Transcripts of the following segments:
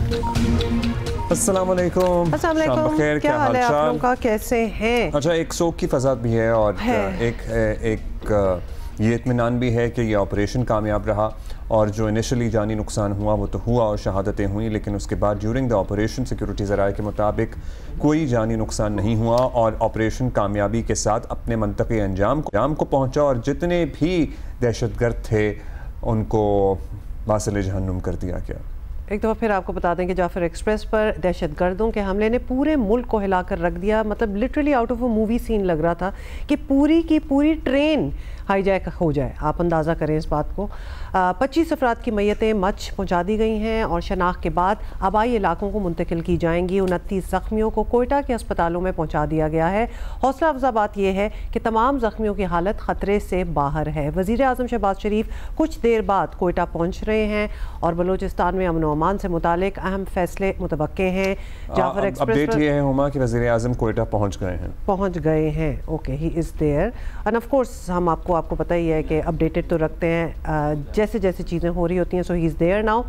अस्सलाम वालेकुम। क्या हाल है आप लोगों का, कैसे हैं? अच्छा, एक शोक की फज़ा भी है और एक ये इत्मीनान भी है कि ये ऑपरेशन कामयाब रहा और जो इनिशियली जानी नुकसान हुआ वो तो हुआ और शहादतें हुई, लेकिन उसके बाद ड्यूरिंग द ऑपरेशन सिक्योरिटी ज़राए के मुताबिक कोई जानी नुकसान नहीं हुआ और ऑपरेशन कामयाबी के साथ अपने मंतक़ी अंजाम को पहुँचा और जितने भी दहशतगर्द थे उनको वासिल जहन्नुम कर दिया गया। एक दफ़ा फिर आपको बता दें कि जाफर एक्सप्रेस पर दहशतगर्दों के हमले ने पूरे मुल्क को हिलाकर रख दिया। मतलब literally out of a movie scene लग रहा था कि पूरी की पूरी ट्रेन हाईजैक हो जाए। आप अंदाज़ा करें इस बात को। 25 अफराद की मैयतें मच पहुँचा दी गई हैं और शनाख्त के बाद आबाई इलाकों को मुंतकिल की जाएंगी। 29 ज़ख्मियों को कोयटा के अस्पतालों में पहुँचा दिया गया है। हौसला अफजा बात यह है कि तमाम ज़ख्मियों की हालत ख़तरे से बाहर है। वज़ीर आज़म शहबाज शरीफ कुछ देर बाद कोयटा पहुँच रहे हैं और बलूचिस्तान में अमन व अमान से मुतालिक अहम फैसले मुतवक्के हैं। जाफर एक्सप्रेस अपडेट ये है हुमा कि वज़ीर आज़म कोयटा पहुँच गए हैं। Okay, he is there and of course हम आपको पता ही है कि अपडेटेड तो रखते हैं जैसे जैसे चीज़ें हो रही होती हैं। सो ही इज़ देयर नाउ।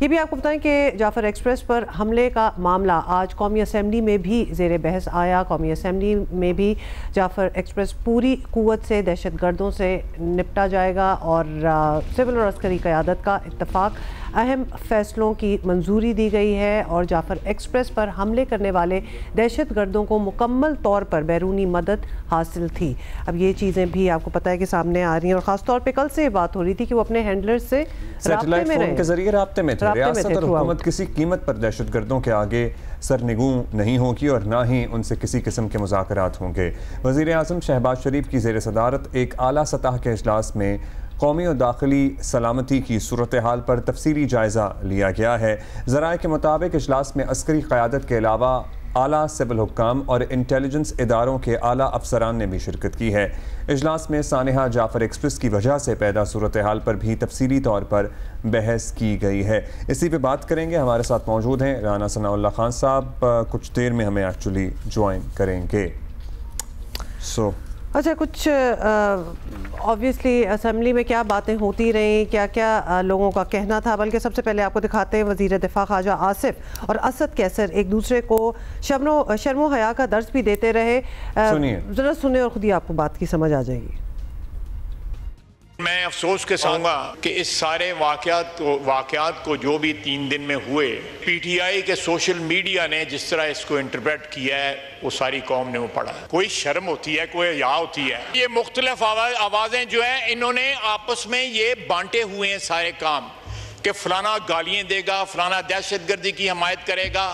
ये भी आपको बताएं कि जाफर एक्सप्रेस पर हमले का मामला आज कौमी असम्बली में भी ज़ेर बहस आया। कौमी असम्बली में भी जाफर एक्सप्रेस पूरी कुव्वत से दहशतगर्दों से निपटा जाएगा और सिविल और अस्करी क़यादत का इत्तफाक अहम फैसलों की मंजूरी दी गई है और जाफर एक्सप्रेस पर हमले करने वाले दहशतगर्दों को मुकम्मल तौर पर बैरूनी मदद हासिल थी। अब ये चीज़ें भी आपको पता है कि सामने आ रही हैं और ख़ास तौर पे कल से बात हो रही थी कि वो अपने हैंडलर्स से सैटेलाइट फ़ोन के जरिए राब्ते में थे। रियासत और हुकूमत किसी कीमत पर दहशतगर्दों के आगे सरनिगू नहीं होगी और ना ही उनसे किसी किस्म के मुज़ाकरात होंगे। वज़ीर आज़म शहबाज शरीफ की ज़ेर सदारत एक आला सतह के इजलास में कौमी और दाखिली सलामती की सूरत हाल पर तफसीली जायज़ा लिया गया है। ज़राए के मुताबिक इजलास में अस्करी क़यादत के अलावा आला सिविल हुक्काम और इंटेलिजेंस इदारों के आला अफसरान ने भी शिरकत की है। इजलास में सानिहा जाफर एक्सप्रेस की वजह से पैदा सूरत हाल पर भी तफसीली तौर पर बहस की गई है। इसी पे बात करेंगे। हमारे साथ मौजूद हैं राना सनाउल्लाह खान साहब, कुछ देर में हमें एक्चुअली ज्वाइन करेंगे। अच्छा, कुछ ऑब्वियसली असम्बली में क्या बातें होती रहीं, क्या क्या लोगों का कहना था, बल्कि सबसे पहले आपको दिखाते हैं वज़ीर दिफा ख्वाजा आसिफ और असद कैसर एक दूसरे को शर्मो हया का दर्ज भी देते रहे। ज़रा सुने और खुद ही आपको बात की समझ आ जाएगी। मैं अफसोस के साथूंगा कि इस सारे वाक़यात को जो भी 3 दिन में हुए, PTI के सोशल मीडिया ने जिस तरह इसको इंटरप्रेट किया है वो सारी कौम ने वो पढ़ा। कोई शर्म होती है, कोई हया होती है? ये मुख्तलिफ आवाज़ें जो हैं इन्होंने आपस में ये बांटे हुए हैं सारे काम कि फलाना गालियाँ देगा, फलाना दहशतगर्दी की हमायत करेगा,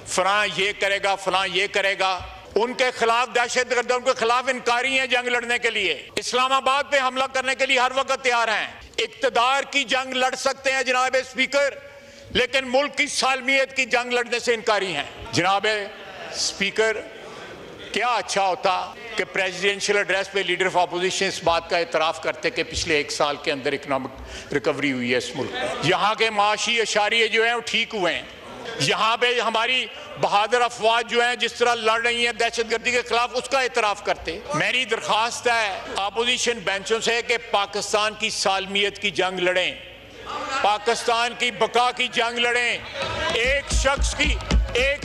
फलाना ये करेगा, फलाना ये करेगा। उनके खिलाफ दहशतगर्दों के खिलाफ इनकारी हैं जंग लड़ने के लिए। इस्लामाबाद पे हमला करने के लिए हर वक्त तैयार हैं। इक्तदार की जंग लड़ सकते हैं जनाब स्पीकर, लेकिन मुल्क की सालमियत की जंग लड़ने से इनकारी हैं। जनाब स्पीकर, क्या अच्छा होता कि प्रेसिडेंशियल एड्रेस पे लीडर ऑफ अपोजिशन इस बात का एतराफ़ करते कि पिछले 1 साल के अंदर इकनॉमिक रिकवरी हुई है इस मुल्क में। यहाँ के माशी अशारिये जो हैं वो ठीक हुए हैं। यहाँ पे हमारी बहादुर अफवाज जो हैं जिस तरह लड़ रही हैं दहशतगर्दी के खिलाफ, उसका एतराफ़ करते। मेरी दरख्वास्त है अपोजिशन बेंचों से कि पाकिस्तान की सालमियत की जंग लड़ें, पाकिस्तान की बका की जंग लड़ें, एक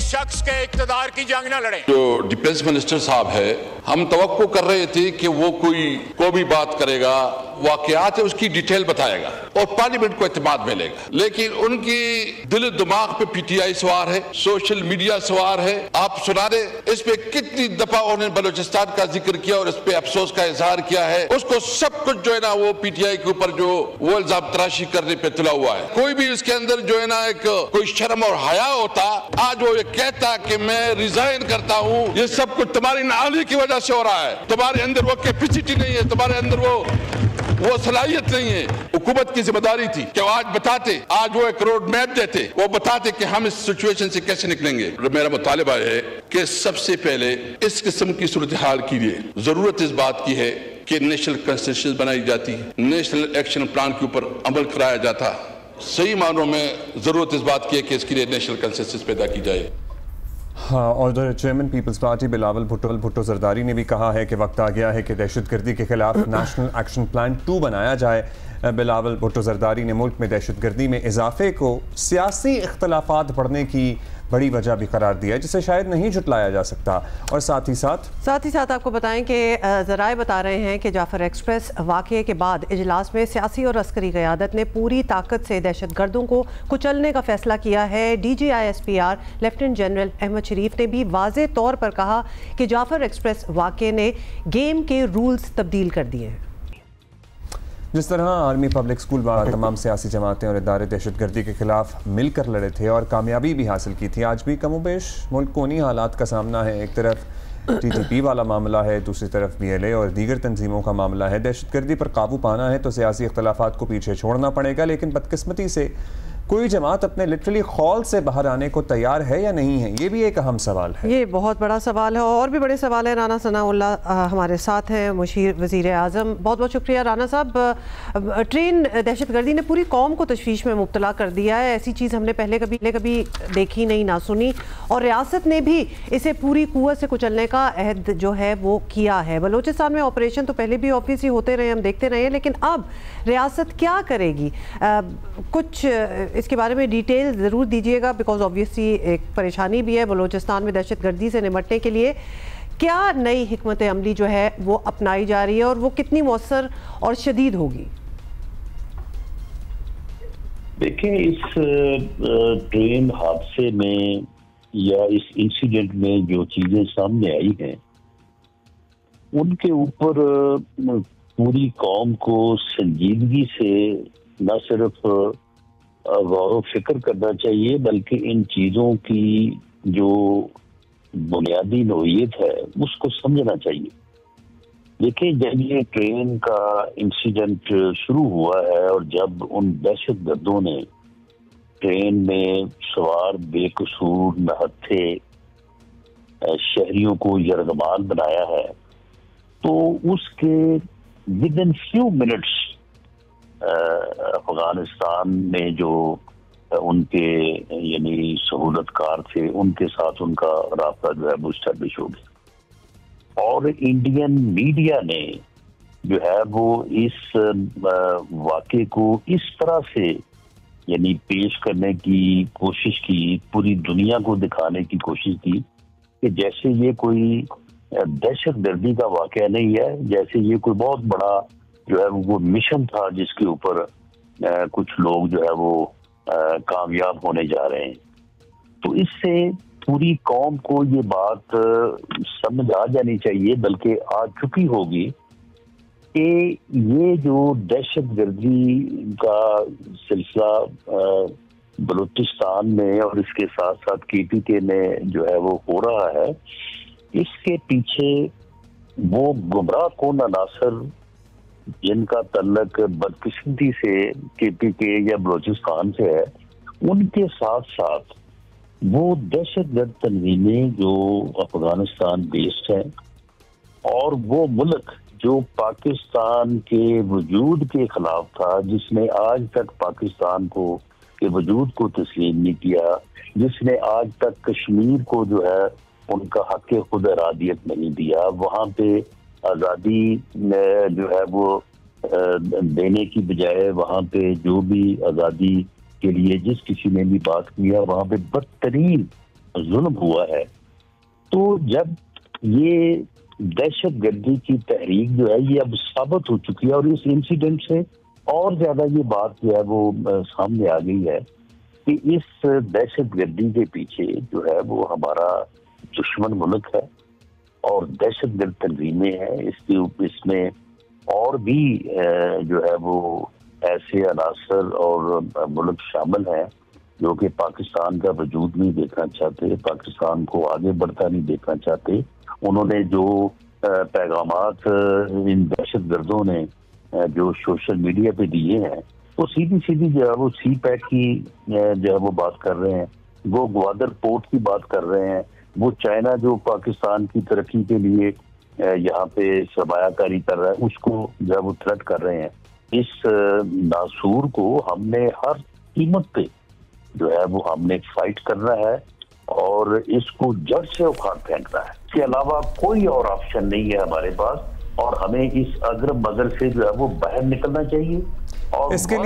शख्स के इक़्तिदार की जंग ना लड़ें। जो डिफेंस मिनिस्टर साहब है, हम तवक्को कर रहे थे कि वो कोई भी बात करेगा, वाकयात है उसकी डिटेल बताएगा और पार्लियामेंट को एतमाद मिलेगा, लेकिन उनकी दिल दिमाग पे PTI सवार है, सोशल मीडिया सवार है। आप सुना रहे, इस पे कितनी दफा उन्होंने बलूचिस्तान का जिक्र किया और इस पे अफसोस का इजहार किया है। उसको सब कुछ जो है ना वो PTI के ऊपर जो वो इल्जाम तराशी करने पे तुला हुआ है। कोई भी उसके अंदर जो है ना एक कोई शर्म और हया होता, आज वो ये कहता कि मैं रिजाइन करता हूँ, ये सब कुछ तुम्हारी नाली की वजह से हो रहा है। तुम्हारे अंदर वो कैपेसिटी नहीं है, तुम्हारे अंदर वो सलाहियत नहीं है। हुकूमत की जिम्मेदारी थी कि आज बताते, आज वो एक रोड मैप देते, वो बताते कि हम इस सिचुएशन से कैसे निकलेंगे। मेरा मुतालिबा है कि सबसे पहले इस किस्म की सूरत हाल के लिए जरूरत इस बात की है कि नेशनल कंसेंसस बनाई जाती, नेशनल एक्शन प्लान के ऊपर अमल कराया जाता। सही मानों में जरूरत इस बात की है कि इसके लिए नेशनल कंसेंसस पैदा की जाए। हाँ, और चेयरमैन पीपल्स पार्टी बिलावल भुट्टो जरदारी ने भी कहा है कि वक्त आ गया है कि दहशतगर्दी के खिलाफ नेशनल एक्शन प्लान 2 बनाया जाए। बिलावल भुट्टो जरदारी ने मुल्क में दहशतगर्दी में इजाफे को सियासी इख्तलाफात बढ़ने की बड़ी वजह भी करार दिया है, जिसे शायद नहीं जुटलाया जा सकता। और साथ ही साथ आपको बताएं कि ज़राए बता रहे हैं कि जाफर एक्सप्रेस वाक़े के बाद इजलास में सियासी और अस्करी क़यादत ने पूरी ताकत से दहशतगर्दों को कुचलने का फैसला किया है। DGISPR लेफ्टिनेंट जनरल अहमद शरीफ ने भी वाज़े तौर पर कहा कि जाफर एक्सप्रेस वाक़े ने गेम के रूल्स तब्दील कर दिए हैं। जिस तरह आर्मी, पब्लिक स्कूल व तमाम सियासी जमातें और इदारे दहशतगर्दी के खिलाफ मिलकर लड़े थे और कामयाबी भी हासिल की थी, आज भी कमोबेश मुल्क को उन्हीं हालात का सामना है। एक तरफ TTP वाला मामला है, दूसरी तरफ BLA और दीगर तंजीमों का मामला है। दहशतगर्दी पर काबू पाना है तो सियासी इख्तलाफात को पीछे छोड़ना पड़ेगा, लेकिन बदकिस्मती से कोई जमात अपने लिटरली खौल से बाहर आने को तैयार है या नहीं है, ये भी एक अहम सवाल है। ये बहुत बड़ा सवाल है और भी बड़े सवाल है। राना सनाउल्लाह हमारे साथ हैं, मुशीर वज़ीर आज़म। बहुत बहुत शुक्रिया राना साहब। ट्रेन दहशतगर्दी ने पूरी कौम को तशवीश में मुब्तला कर दिया है। ऐसी चीज़ हमने पहले कभी देखी नहीं, ना सुनी, और रियासत ने भी इसे पूरी कुव्वत से कुचलने का अहद जो है वो किया है। बलूचिस्तान में ऑपरेशन तो पहले भी ऑब्वियसली होते रहे, हम देखते रहे, लेकिन अब रियासत क्या करेगी? कुछ इसके बारे में डिटेल ज़रूर दीजिएगा, बिकॉज ऑब्वियसली एक परेशानी भी है बलूचिस्तान में दहशतगर्दी से निपटने के लिए। क्या नई हिकमत अमली जो है वो अपनाई जा रही है और वो कितनी मौसर और शदीद होगी? देखिए, इस ट्रेन हादसे में या इस इंसिडेंट में जो चीजें सामने आई हैं, उनके ऊपर पूरी कौम को संजीदगी से न सिर्फ गौर फिक्र करना चाहिए, बल्कि इन चीजों की जो बुनियादी नोयत है उसको समझना चाहिए। देखिए, जब ये ट्रेन का इंसिडेंट शुरू हुआ है और जब उन दहशतगर्दों ने ट्रेन में सवार बेकसूर नहत्थे शहरियों को यरगमाल बनाया है, तो उसके with in few minutes Afghanistan में जो उनके यानी सहूलतकार थे उनके साथ उनका राब्ता जो है वो एस्टैब्लिश हो गया। और इंडियन मीडिया ने जो है वो इस वाक़े को इस तरह से यानी पेश करने की कोशिश की, पूरी दुनिया को दिखाने की कोशिश की कि जैसे ये कोई दहशतगर्दी का वाक़या नहीं है, जैसे ये कोई बहुत बड़ा जो है वो मिशन था जिसके ऊपर कुछ लोग जो है वो कामयाब होने जा रहे हैं। तो इससे पूरी कौम को ये बात समझ आ जानी चाहिए, बल्कि आ चुकी होगी, कि ये जो दहशतगर्दी का सिलसिला बलूचिस्तान में और इसके साथ साथ KPK में जो है वो हो रहा है, इसके पीछे वो गुमराह कौन अनासर जिनका तल्लक बदकिस्मती से KPK या बलूचिस्तान से है, उनके साथ साथ वो दहशतगर्द तंजीमें जो अफगानिस्तान बेस्ड है और वो मुल्क जो पाकिस्तान के वजूद के खिलाफ था, जिसने आज तक पाकिस्तान को के वजूद को तस्लीम नहीं किया, जिसने आज तक कश्मीर को जो है उनका हक खुद इरादियत नहीं दिया, वहाँ पे आज़ादी जो है वो देने की बजाय वहाँ पे जो भी आज़ादी के लिए जिस किसी ने भी बात किया वहाँ पे बदतरीन जुल्म हुआ है। तो जब ये दहशतगर्दी की तहरीक जो है ये अब साबित हो चुकी है और इस इंसिडेंट से और ज्यादा ये बात जो है वो सामने आ गई है कि इस दहशतगर्दी के पीछे जो है वो हमारा दुश्मन मुल्क है और दहशतगर्द तंजीमें हैं। इसमें और भी जो है वो ऐसे अनासर और मुल्क शामिल हैं जो कि पाकिस्तान का वजूद नहीं देखना चाहते, पाकिस्तान को आगे बढ़ता नहीं देखना चाहते। उन्होंने जो पैगामात इन दहशतगर्दों ने जो सोशल मीडिया पे दिए हैं वो सीधी सीधी जो है वो CPAC की जो है वो बात कर रहे हैं, वो ग्वादर पोर्ट की बात कर रहे हैं, वो चाइना जो पाकिस्तान की तरक्की के लिए यहाँ पे सरमायाकारी कर रहा है उसको जो है वो थ्रेट कर रहे हैं। इस नासूर को हमने हर कीमत पे जो है वो हमने फाइट करना है और इसको जड़ से उखाड़ फेंकना है। इसके अलावा कोई और ऑप्शन नहीं है हमारे पास, और हमें इस अगर मगर से जो है वो बाहर निकलना चाहिए। और इसके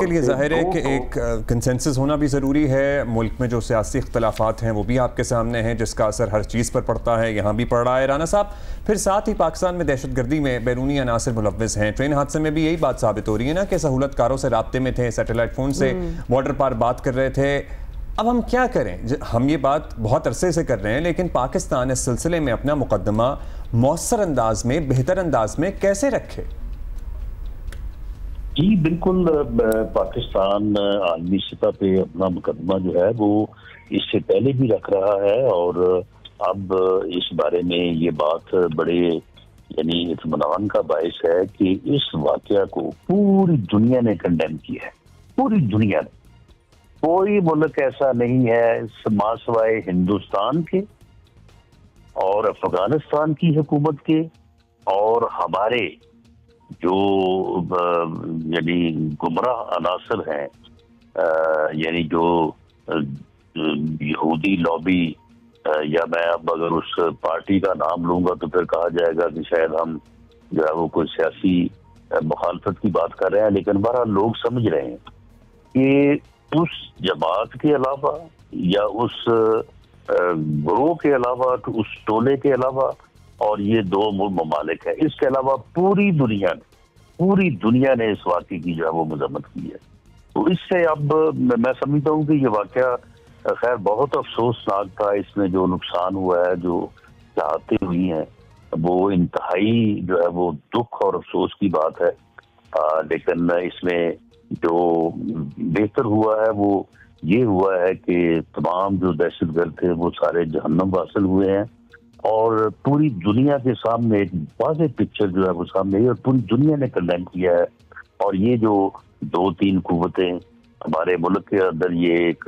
लिए ज़ाहिर है कि एक कंसेंसस होना भी ज़रूरी है। मुल्क में जो सियासी इख्तलाफात हैं वो भी आपके सामने हैं, जिसका असर हर चीज़ पर पड़ता है, यहाँ भी पड़ रहा है। राना साहब, फिर साथ ही पाकिस्तान में दहशतगर्दी में बैरूनी अनासर मुलव्वस हैं। ट्रेन हादसे में भी यही बात साबित हो रही है ना कि सहूलतकारों से राब्ते में थे, सैटेलाइट फ़ोन से बॉर्डर पार बात कर रहे थे। अब हम क्या करें? हम ये बात बहुत अरसे से कर रहे हैं, लेकिन पाकिस्तान इस सिलसिले में अपना मुकदमा मौसर अंदाज में, बेहतर अंदाज में कैसे रखे? जी बिल्कुल, पाकिस्तान आलमी सतह पे अपना मुकदमा जो है वो इससे पहले भी रख रहा है, और अब इस बारे में ये बात बड़े यानी इत्मीनान का बायस है कि इस वाकया को पूरी दुनिया ने कंडेम किया है। पूरी दुनिया ने, कोई मुल्क ऐसा नहीं है सिवाय हिंदुस्तान के और अफगानिस्तान की हुकूमत के और हमारे जो यानी गुमराह अनासर हैं, यानी जो यहूदी लॉबी, या मैं अब अगर उस पार्टी का नाम लूंगा तो फिर कहा जाएगा कि शायद हम जो है वो कोई सियासी मुखालफत की बात कर रहे हैं, लेकिन बहरहाल लोग समझ रहे हैं कि उस जमात के अलावा या उस ग्रोह के अलावा, तो उस टोले के अलावा, और ये दो ममालिक है, इसके अलावा पूरी दुनिया ने इस वाक़े की जो है वो मजम्मत की है। तो इससे अब मैं समझता हूँ कि ये वाक़या खैर बहुत अफसोसनाक था। इसमें जो नुकसान हुआ है, जो चाहते हुई हैं, वो इंतहाई जो है वो दुख और अफसोस की बात है। लेकिन इसमें जो बेहतर हुआ है वो ये हुआ है कि तमाम जो दहशतगर्द थे वो सारे जहन्नम वासिल हुए हैं, और पूरी दुनिया के सामने एक वाज़ेह पिक्चर जो है वो सामने है, और पूरी दुनिया ने कंडेम किया है। और ये जो 2-3 कुव्वतें हमारे मुल्क के अंदर, ये एक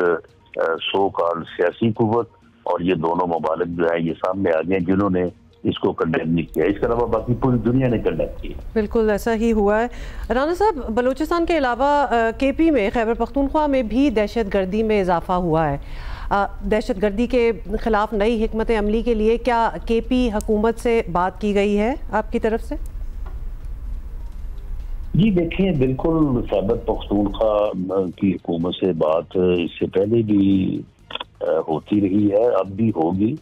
सो कॉल्ड सियासी कुव्वत और ये दोनों ममालिक जो है ये सामने आ गए जिन्होंने इसको कंडेम नहीं किया। इसके अलावा बाकी पूरी दुनिया ने कंडेम किया। बिल्कुल ऐसा ही हुआ है। राना साहब, बलूचिस्तान के अलावा केपी में, खैबर पख्तूनख्वा में भी दहशतगर्दी में इजाफा हुआ है। दहशतगर्दी के खिलाफ नई हिकमत अमली के लिए क्या केपी हुकूमत से बात की गई है आपकी तरफ से? जी देखिए, बिल्कुल खैबर पख्तूनख्वा की हुकूमत से बात इससे पहले भी होती रही है, अब भी होगी।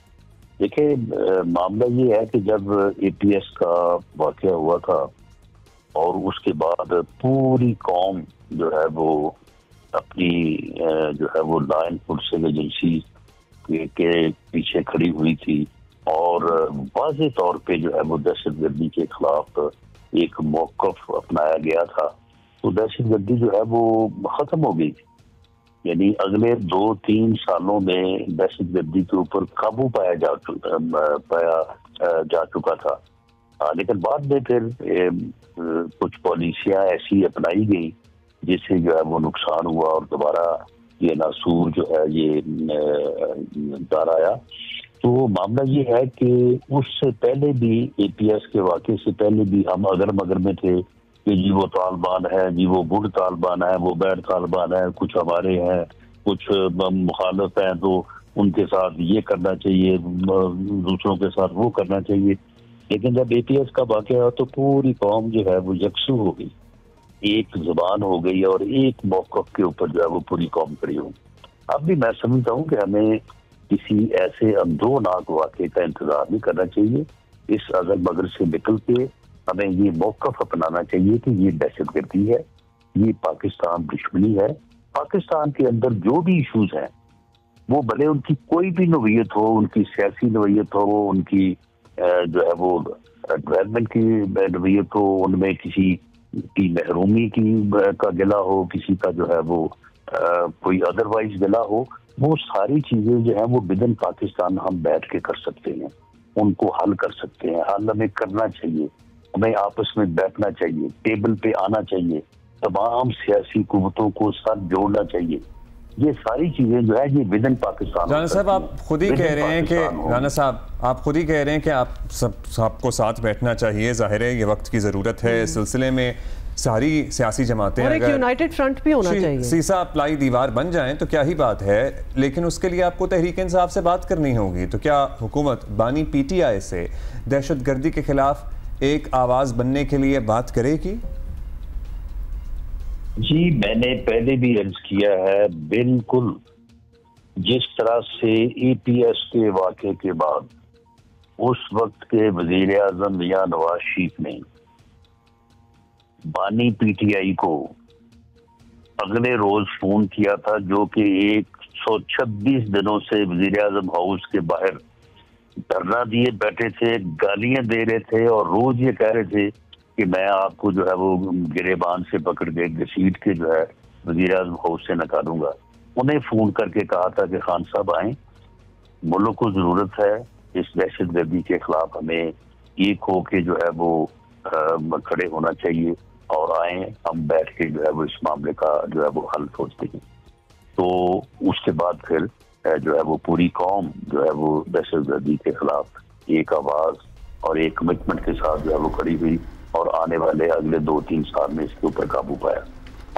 देखिए, मामला ये है कि जब APS का वाक़या हुआ था और उसके बाद पूरी कौम जो है वो अपनी जो है वो लॉ एनफोर्समेंट एजेंसी के पीछे खड़ी हुई थी, और वाज़ेह तौर पे जो है वो दहशतगर्दी के खिलाफ एक मौक़िफ़ अपनाया गया था। तो दहशतगर्दी जो है वो ख़त्म हो गई थी, यानी अगले 2-3 सालों में दहशतगर्दी के ऊपर काबू पाया जा चुका था। लेकिन बाद में फिर कुछ पॉलिसियां ऐसी अपनाई गई जिससे जो है वो नुकसान हुआ, और दोबारा ये नासूर जो है ये दार आया। तो मामला ये है कि उससे पहले भी, APS के वाक़े से पहले भी हम अगर मगर में थे कि जी वो तालिबान है, जी वो गुड तालिबान है, वो बैड तालिबान है, कुछ हमारे हैं, कुछ मुखालिफ हैं, तो उनके साथ ये करना चाहिए, दूसरों के साथ वो करना चाहिए। लेकिन जब APS का वाक़या हुआ तो पूरी कौम जो है वो यकसू हो गई, एक जुबान हो गई, और एक मौक़िफ़ के ऊपर जो है वो पूरी कौम खड़ी हो। अब भी मैं समझता हूँ कि हमें किसी ऐसे अंदोनाक वाक़े का इंतजार नहीं करना चाहिए। इस अगर मगर से निकल के हमें ये मौक़िफ़ अपनाना चाहिए कि ये दहशतगर्दी है, ये पाकिस्तान दुश्मनी है। पाकिस्तान के अंदर जो भी इशूज़ हैं, वो भले उनकी कोई भी नौइयत हो, उनकी सियासी नौइयत हो, उनकी जो है वो डेवलपमेंट की नौइयत हो, उनमें किसी की महरूमी का गिला हो, किसी का जो है वो कोई अदरवाइज गिला हो, वो सारी चीज़ें जो है वो विदिन पाकिस्तान हम बैठ के कर सकते हैं, उनको हल कर सकते हैं। हल हमें करना चाहिए, हमें आपस में बैठना चाहिए, टेबल पे आना चाहिए, तमाम सियासी कुव्वतों को साथ जोड़ना चाहिए। ये सारी चीजें जो है ये विदिन पाकिस्तान। राना साहब, आप खुद ही कह रहे हैं कि राना साहब आप खुद ही कह रहे हैं कि आप सबको साथ बैठना चाहिए। जाहिर है ये वक्त की ज़रूरत है इस सिलसिले में। सारी सियासी जमातें और एक यूनाइटेड फ्रंट भी होना चाहिए, सीसा प्लाई दीवार बन जाएं तो क्या ही बात है, लेकिन उसके लिए आपको तहरीक इंसाफ से बात करनी होगी। तो क्या हुकूमत बानी पीटीआई से दहशतगर्दी के खिलाफ एक आवाज बनने के लिए बात करेगी? जी, मैंने पहले भी अर्ज किया है, बिल्कुल जिस तरह से EPS के वाक़े के बाद उस वक्त के वज़ीर आज़म मियां नवाज शरीफ ने बानी पीटीआई को अगले रोज फोन किया था, जो कि 126 दिनों से वज़ीर आज़म हाउस के बाहर धरना दिए बैठे थे, गालियां दे रहे थे और रोज ये कह रहे थे कि मैं आपको जो है वो गिरेबान से पकड़ के घसीट के जो है वज़ीर आज़म हाउस से निकालूंगा। उन्हें फोन करके कहा था कि खान साहब आए, मुल्क को जरूरत है इस दहशतगर्दी के खिलाफ, हमें एक हो के जो है वो खड़े होना चाहिए और आए, हम बैठ के जो है वो इस मामले का जो है वो हल सोचते हैं। तो उसके बाद फिर जो है वो पूरी कौम जो है वो दहशतगर्दी के खिलाफ एक आवाज और एक कमिटमेंट के साथ जो है वो खड़ी हुई और आने वाले अगले 2-3 साल में इसके ऊपर काबू पाया।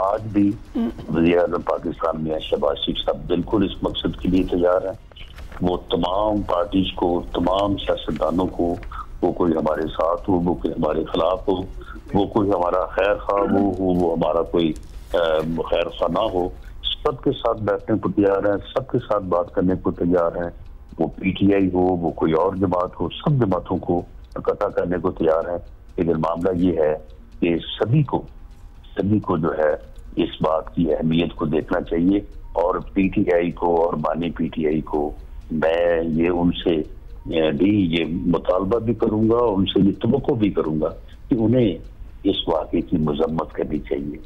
आज भी वज़ीर आज़म पाकिस्तान में शहबाज शरीफ साहब बिल्कुल इस मकसद के लिए तैयार हैं। वो तमाम पार्टीज को, तमाम सियासतदानों को, वो कोई हमारे साथ हो, वो कोई हमारे खिलाफ हो, वो कोई हमारा खैर खा हो, वो हमारा कोई खैर खा ना हो, सबके साथ बैठने को तैयार है, सबके साथ बात करने को तैयार है। वो PTI हो, वो कोई और जमात हो, सब जमातों को इकट्ठा करने को तैयार है। लेकिन मामला ये है कि सभी को जो है इस बात की अहमियत को देखना चाहिए और PTI को और बानी PTI को मैं ये उनसे भी ये मुतालबा भी करूंगा और उनसे ये तवक्को भी करूंगा कि उन्हें इस वाक़े की मजम्मत करनी चाहिए।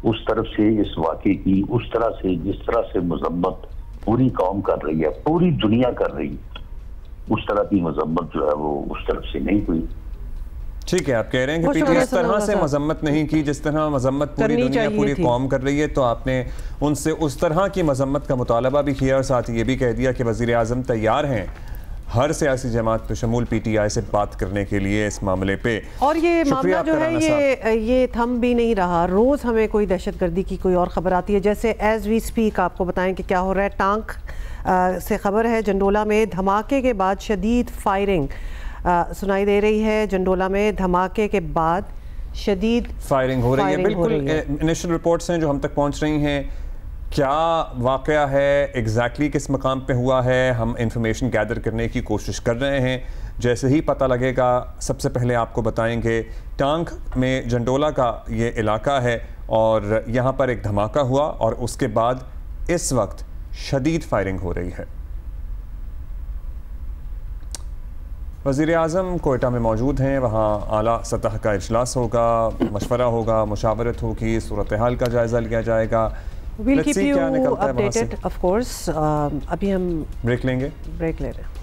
उस तरफ से इस वाक़े की उस तरह से जिस तरह से मजम्मत पूरी कौम कर रही है, पूरी दुनिया कर रही है, उस तरह की मजम्मत जो है वो उस तरफ से नहीं हुई। ठीक है, आप कह रहे हैं कि पीटीआई इस तरह से मजम्मत नहीं की जिस तरह मजम्मत पूरी दुनिया पूरी कौम कर रही है, तो आपने उनसे उस तरह की मजम्मत का मुतालबा भी किया और साथ ही ये भी कह दिया कि वज़ीर आज़म तैयार हैं हर सियासी जमात बशमूल PTI से बात करने के लिए इस मामले पे। और ये मामला जो है ये थम भी नहीं रहा, रोज़ हमें कोई दहशतगर्दी की कोई और ख़बर आती है। जैसे एज वी स्पीक आपको बताएं कि क्या हो रहा है। टांक से खबर है, जंडोला में धमाके के बाद शदीद फायरिंग सुनाई दे रही है। जंडोला में धमाके के बाद शदीद फायरिंग हो रही है। बिल्कुल इनिशियल रिपोर्ट्स हैं जो हम तक पहुंच रही हैं। क्या वाक़या है, एग्जैक्टली किस मकाम पे हुआ है, हम इंफॉर्मेशन गैदर करने की कोशिश कर रहे हैं। जैसे ही पता लगेगा सबसे पहले आपको बताएंगे। टांक में जंडोला का ये इलाका है और यहाँ पर एक धमाका हुआ और उसके बाद इस वक्त शदीद फायरिंग हो रही है। वज़ीर आज़म कोयटा में मौजूद हैं, वहाँ आला सतह का इजलास होगा, मशवरा होगा, मुशावरत होगी, सूरत हाल का जायज़ा लिया जाएगा। We'll keep you updated, of course. अभी हम ब्रेक लेंगे, ब्रेक ले रहे हैं।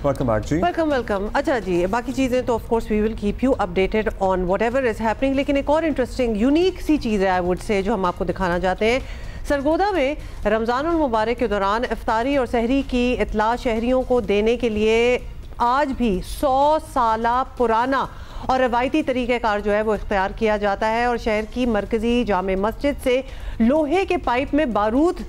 वेलकम। अच्छा जी, बाकी चीज़ें तो of course we will keep you updated on whatever is happening. लेकिन एक और इंटरेस्टिंग यूनिक सी चीज़ है आई वुड से जो हम आपको दिखाना चाहते हैं। सरगोदा में रमज़ानुल मुबारक के दौरान इफ्तारी और सहरी की इत्ला शहरियों को देने के लिए आज भी 100 साला पुराना और रवायती तरीक़ेकार जो है वो इख्तियार किया जाता है। और शहर की मरकज़ी जामे मस्जिद से लोहे के पाइप में बारूद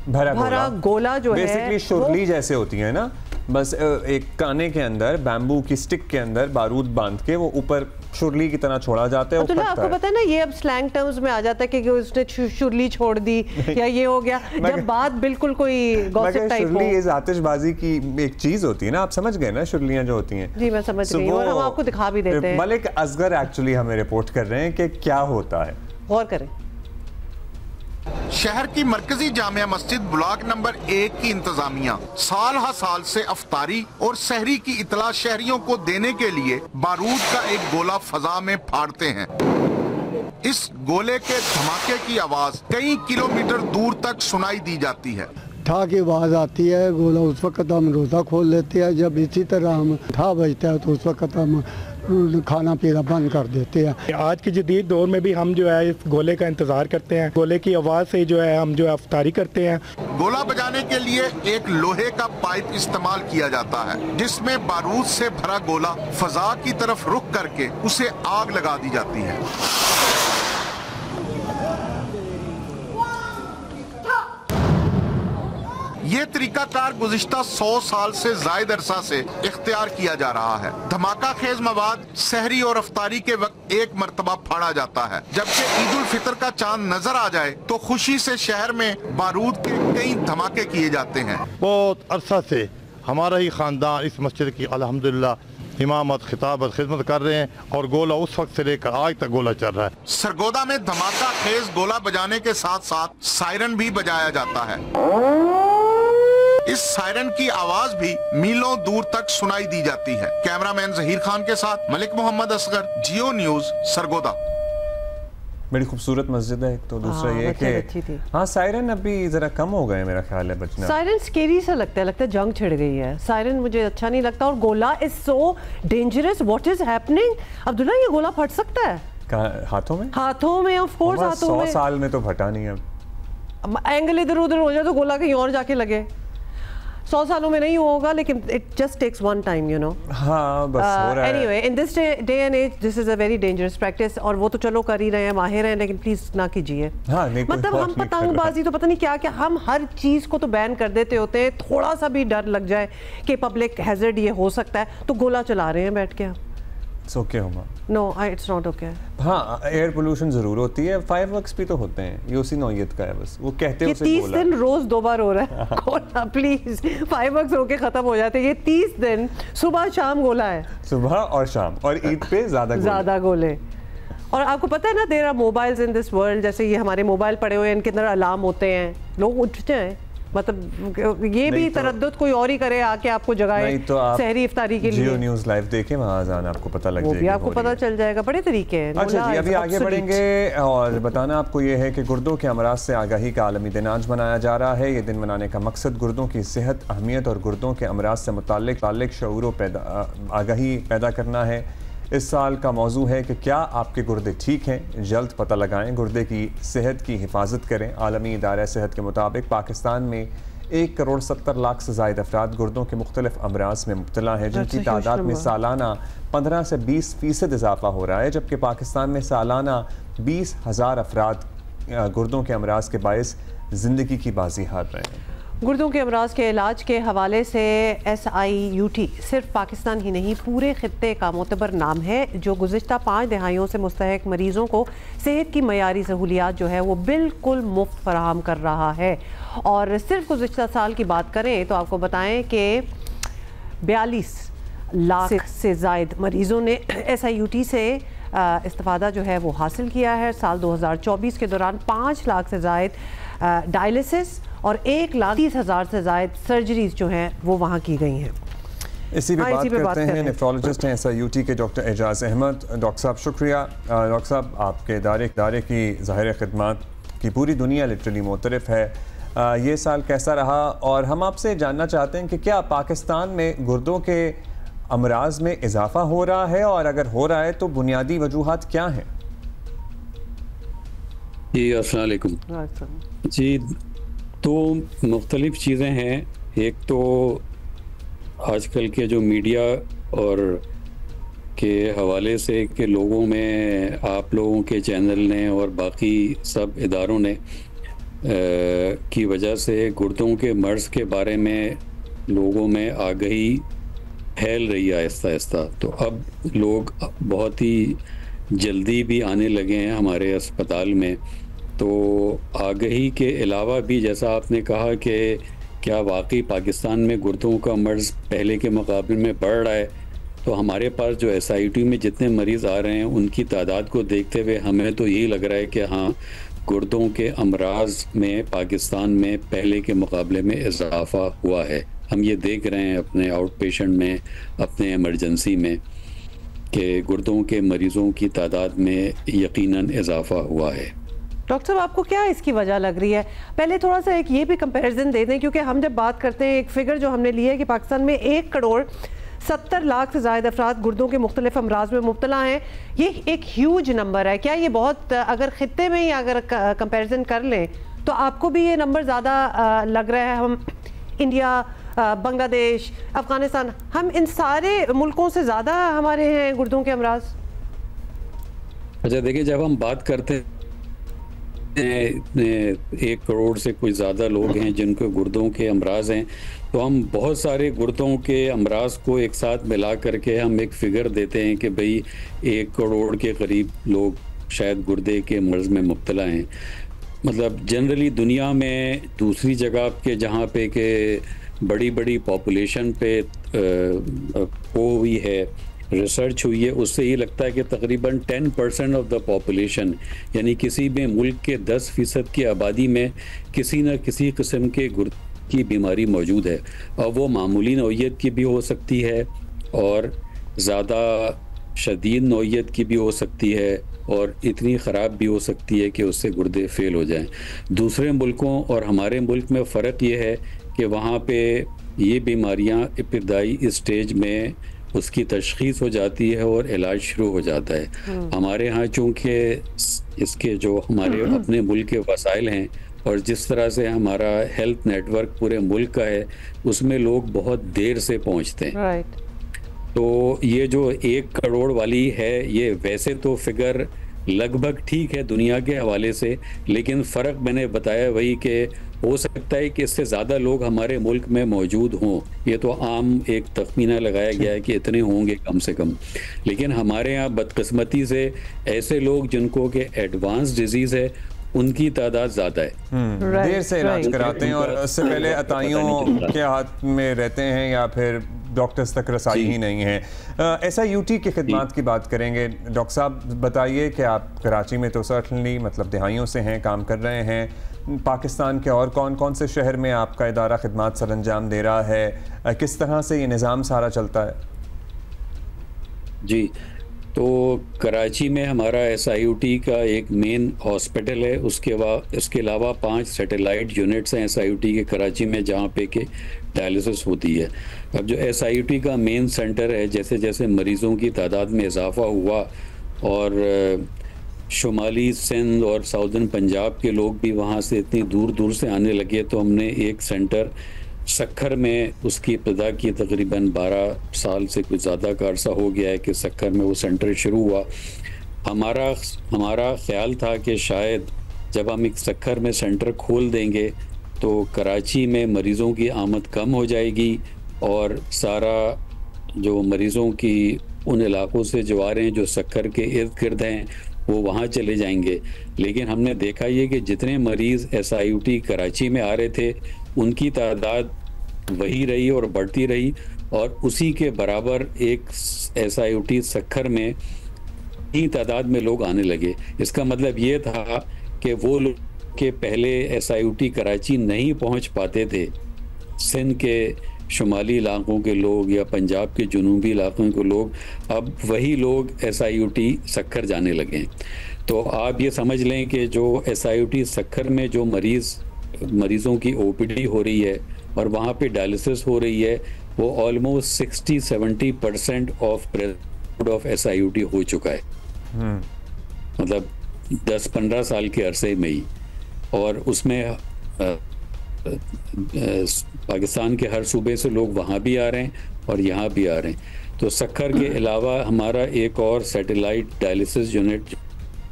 भरा गोला जो है बेसिकली शुरली जैसे होती है ना, बस एक काने के अंदर बैम्बू की स्टिक के अंदर बारूद बांध के वो ऊपर शुरली की तरह छोड़ा जाता है। तो आपको पता है ना, ये अब स्लैंग टर्म्स में आ जाता है कि उसने शुरली छोड़ दी या ये हो गया, जब बात बिल्कुल कोई गॉसिप टाइप हो। शुरली इस आतिशबाजी की एक चीज होती है ना, आप समझ गए ना शुरलियां जो होती हैं। जी मैं समझ रही हूं और हम आपको दिखा भी देते हैं। मलिक असगर एक्चुअली हमें रिपोर्ट कर रहे हैं कि क्या होता है, गौर करें। शहर की मरकजी जामिया मस्जिद ब्लॉक नंबर 1 की इंतजामिया साल हर साल से अफ्तारी और सहरी की इतला शहरियों को देने के लिए बारूद का एक गोला फजा में फाड़ते हैं। इस गोले के धमाके की आवाज कई किलोमीटर दूर तक सुनाई दी जाती है। ठा की आवाज आती है, गोला उस वक्त हम रोजा खोल लेते हैं। जब इसी तरह हम ठा बजता है तो उस वक्त हम खाना पीना बंद कर देते हैं। आज के जदीद दौर में भी हम जो है इस गोले का इंतज़ार करते हैं, गोले की आवाज़ से जो है हम जो है अफ्तारी करते हैं। गोला बजाने के लिए एक लोहे का पाइप इस्तेमाल किया जाता है जिसमें बारूद से भरा गोला फजा की तरफ रुख करके उसे आग लगा दी जाती है। ये तरीकाकार गुज़िश्ता 100 साल से जायद अरसा से इख्तियार किया जा रहा है। धमाका खेज मवाद सहरी और अफ्तारी के वक्त एक मरतबा फाड़ा जाता है, जबकि ईद उल फितर का चांद नजर आ जाए तो खुशी से शहर में बारूद के कई धमाके किए जाते हैं। बहुत अरसा से हमारा ही खानदान इस मस्जिद की अल्हम्दुलिल्लाह इमामत खिताबत खिदमत कर रहे हैं और गोला उस वक्त से लेकर आज तक गोला चल रहा है। सरगोदा में धमाका खेज गोला बजाने के साथ साथ सायरन भी बजाया जाता है। इस सायरन की आवाज भी मीलों दूर तक सुनाई दी जाती है। कैमरामैन जहीर खान के साथ मलिक मोहम्मद असगर, जियो न्यूज, सरगोदा। बड़ी खूबसूरत मस्जिद है। तो दूसरा ये कि हाँ सायरन अभी जरा कम हो गए मेरा ख्याल है बजना। सायरन स्केरी सा लगता है जंग छिड़ गई है। सायरन मुझे अच्छा नहीं लगता। और गोला is so dangerous. What is happening? Abdullah, ये गोला फट सकता है हाथों में? हाथों में, ऑफ कोर्स हाथों में। 100 साल में तो फटा नहीं। अब एंगल इधर उधर हो जाए तो गोला कहीं और जाके लगे। 100 सालों में नहीं होगा, लेकिन it just takes one time, you know. हाँ, बस हो रहा है। Anyway, in this day and age this is a very dangerous practice. और वो तो चलो कर ही रहे हैं, माहिर हैं, लेकिन प्लीज ना कीजिए। हाँ, मतलब हम पतंगबाजी तो पता नहीं क्या क्या, हम हर चीज को तो बैन कर देते होते हैं। थोड़ा सा भी डर लग जाए कि पब्लिक हैजर्ड ये हो सकता है तो गोला चला रहे हैं बैठ के। It's okay, Huma. No, it's not okay. हाँ, एयर पोल्यूशन जरूर होती है। फायरवर्क्स भी तो होते हैं, ये उसी नौयत का है। बस वो कहते हैं 30 दिन रोज 2 बार हो रहा है गोला। प्लीज, फायरवर्क्स होके खत्म हो जाते हैं। ये 30 दिन सुबह शाम गोला है, सुबह और शाम, और ईद पे ज्यादा गोले। और आपको पता है ना, there are mobiles in this world. जैसे ये हमारे मोबाइल पड़े हुए हैं, इनके अंदर अलार्म होते हैं, लोग उठते हैं। मतलब ये भी तरद्दुद कोई और ही करे आके आपको जगाए तो आप सहरी इफ्तारी के लिए। जियो न्यूज़ लाइव देखें, वहाँ अजान आपको पता लग जाएगा, वो भी आपको पता चल जाएगा। बड़े तरीके हैं। अच्छा जी, अभी आगे बढ़ेंगे और बताना आपको ये है कि गुर्दों के अमराज से आगाही का आलमी दिन आज मनाया जा रहा है। ये दिन मनाने का मकसद गुर्दों की सेहत, अहमियत और गुर्दों के अमराज से मुताल्लिक शऊर आगाही पैदा करना है। इस साल का मौजू है कि क्या आपके गुर्दे ठीक हैं, जल्द पता लगाएं, गुर्दे की सेहत की हिफाजत करें। आलमी इदारा सेहत के मुताबिक पाकिस्तान में 1,70,00,000 से ज़ायद अफराद गुर्दों के मुख्तलिफ अमराज में मुब्तला हैं, जिनकी तादाद में सालाना 15 से 20% इजाफा हो रहा है, जबकि पाकिस्तान में सालाना 20,000 अफराद गुर्दों के अमराज के बायस ज़िंदगी की बाजी हार रहे हैं। गुर्दों के अमराज के इलाज के हवाले से SIUT सिर्फ पाकिस्तान ही नहीं, पूरे खित्ते का मोतबर नाम है, जो गुज़िश्ता 5 दहाइयों से मुस्तहक मरीज़ों को सेहत की मयारी सहूलियात जो है वो बिल्कुल मुफ्त फराहम कर रहा है। और सिर्फ गुज़िश्ता साल की बात करें तो आपको बताएं कि 42 लाख से ज़ायद मरीज़ों ने SIUT से इस्तिफ़ादा जो है वो हासिल किया है। साल 2024 के दौरान 5 लाख से ज़ायद डायलिसिस और 1,30,000 से ज़ायद सर्जरीज जो हैं वो वहाँ की गई हैं। इसी पे बात करते हैं। नेफ्रोलॉजिस्ट हैं SIUT के डॉक्टर एजाज अहमद। डॉक्टर साहब शुक्रिया। डॉक्टर साहब, आपके इदारे की ज़ाहिर खिदमत की पूरी दुनिया लिटरली मोतरफ़ है। ये साल कैसा रहा? और हम आपसे जानना चाहते हैं कि क्या पाकिस्तान में गुर्दों के अमराज में इजाफा हो रहा है, और अगर हो रहा है तो बुनियादी वजूहात क्या हैं? जी अस्सलाम वालेकुम। जी, तो मुख्तलिफ चीज़ें हैं। एक तो आजकल के जो मीडिया और के हवाले से कि लोगों में, आप लोगों के चैनल ने और बाकी सब इदारों ने की वजह से गुर्दों के मर्ज़ के बारे में लोगों में आगाही फैल रही है आहिस्ता आहिस्ता। तो अब लोग बहुत ही जल्दी भी आने लगे हैं हमारे अस्पताल में। तो आगाही के अलावा भी, जैसा आपने कहा कि क्या वाकई पाकिस्तान में गुर्दों का मर्ज़ पहले के मुकाबले में बढ़ रहा है, तो हमारे पास जो SIUT में जितने मरीज़ आ रहे हैं उनकी तादाद को देखते हुए हमें तो यही लग रहा है कि हाँ, गुर्दों के अमराज में पाकिस्तान में पहले के मुकाबले में इजाफा हुआ है। हम ये देख रहे हैं अपने आउट पेशेंट में, अपने इमरजेंसी में, कि गुर्दों के मरीज़ों की तादाद में यकीनन इजाफा हुआ है। डॉक्टर साहब, आपको क्या इसकी वजह लग रही है? पहले थोड़ा सा एक ये भी कंपैरिजन दे दें, क्योंकि हम जब बात करते हैं, एक फिगर जो हमने ली है कि पाकिस्तान में 1 करोड़ 70 लाख से ज़्यादा अफराद गुर्दों के मुख्तलिफ अमराज में मुब्तला हैं। ये एक ह्यूज नंबर है। क्या ये बहुत, अगर ख़ित्ते में ही अगर कंपैरिजन कर लें तो आपको भी ये नंबर ज़्यादा लग रहा है? हम इंडिया, बांग्लादेश, अफ़गानिस्तान, हम इन सारे मुल्कों से ज़्यादा हमारे हैं गुर्दों के अमराज? अच्छा देखिए, जब हम बात करते हैं 1 करोड़ से कुछ ज़्यादा लोग हैं जिनको गुर्दों के अमराज हैं, तो हम बहुत सारे गुर्दों के अमराज को एक साथ मिला करके हम एक फिगर देते हैं कि भाई 1 करोड़ के करीब लोग शायद गुर्दे के मर्ज में मुब्तला हैं। मतलब जनरली दुनिया में दूसरी जगह के जहाँ पे के बड़ी बड़ी पॉपुलेशन पे हुई है, रिसर्च हुई है, उससे ये लगता है कि तकरीबन 10% ऑफ द पॉपुलेशन, यानी किसी भी मुल्क के 10% की आबादी में किसी न किसी किस्म के गुर्दे की बीमारी मौजूद है। और वो मामूली नौइयत की भी हो सकती है और ज़्यादा शदीद नौइयत की भी हो सकती है और इतनी ख़राब भी हो सकती है कि उससे गुर्दे फेल हो जाएं। दूसरे मुल्कों और हमारे मुल्क में फ़र्क ये है कि वहाँ पे ये बीमारियाँ इब्तिदाई स्टेज में उसकी तशख़ीस हो जाती है और इलाज शुरू हो जाता है। हमारे यहाँ चूँकि इसके जो हमारे अपने मुल्क के वसाइल हैं और जिस तरह से हमारा हेल्थ नेटवर्क पूरे मुल्क का है, उसमें लोग बहुत देर से पहुँचते हैं। तो ये जो 1 करोड़ वाली है, ये वैसे तो फिगर लगभग ठीक है दुनिया के हवाले से, लेकिन फ़र्क मैंने बताया वही कि हो सकता है कि इससे ज़्यादा लोग हमारे मुल्क में मौजूद हों। ये तो आम एक तखमीना लगाया गया है कि इतने होंगे कम से कम, लेकिन हमारे यहाँ बदकिस्मती से ऐसे लोग जिनको के एडवांस डिजीज़ है उनकी तादाद ज़्यादा है। देर से इलाज कराते हैं और उससे पहले अताइयों के हाथ में रहते हैं या फिर डॉक्टर्स तक रसाई ही नहीं है। SIUT की खिदमात की बात करेंगे। डॉक्टर साहब बताइए कि आप कराची में तो सर्टनली मतलब दिहाइयों से हैं, काम कर रहे हैं। पाकिस्तान के और कौन कौन से शहर में आपका इदारा खिदमात सर अंजाम दे रहा है? किस तरह से ये निज़ाम सारा चलता है? जी, तो कराची में हमारा SIUT का एक मेन हॉस्पिटल है, उसके अलावा 5 सैटेलाइट यूनिट्स हैं SIUT के कराची में जहाँ पे के डायलिसिस होती है। अब जो SIUT का मेन सेंटर है, जैसे जैसे मरीज़ों की तादाद में इजाफा हुआ और शुमाली सिंध और साउदर्न पंजाब के लोग भी वहाँ से इतनी दूर दूर से आने लगे, तो हमने एक सेंटर सक्खर में उसकी इब्तिदा की। तकरीबन 12 साल से कुछ ज़्यादा का अरसा हो गया है कि सक्खर में वो सेंटर शुरू हुआ। हमारा ख्याल था कि शायद जब हम एक सक्खर में सेंटर खोल देंगे तो कराची में मरीज़ों की आमद कम हो जाएगी और सारा जो मरीज़ों की उन इलाकों से जो आ रहे हैं जो सक्खर के इर्द गिर्द हैं वो वहाँ चले जाएंगे। लेकिन हमने देखा ये कि जितने मरीज़ SIUT कराची में आ रहे थे उनकी तादाद वही रही और बढ़ती रही और उसी के बराबर एक SIUT सक्खर में ही तादाद में लोग आने लगे। इसका मतलब ये था कि वो लोग के पहले SIUT कराची नहीं पहुंच पाते थे, सिंध के शुमाली इलाकों के लोग या पंजाब के जुनूबी इलाकों के लोग, अब वही लोग SIUT सक्खर जाने लगे। तो आप ये समझ लें कि जो SIUT सक्खर में जो मरीज़ों की OPD हो रही है और वहाँ पे डायलिसिस हो रही है, वो ऑलमोस्ट 60-70% ऑफ SIUT हो चुका है। मतलब 10-15 साल के अरसे में ही। और उसमें पाकिस्तान के हर सूबे से लोग वहाँ भी आ रहे हैं और यहाँ भी आ रहे हैं। तो सक्खर के अलावा हमारा एक और सैटेलाइट डायलिसिस यूनिट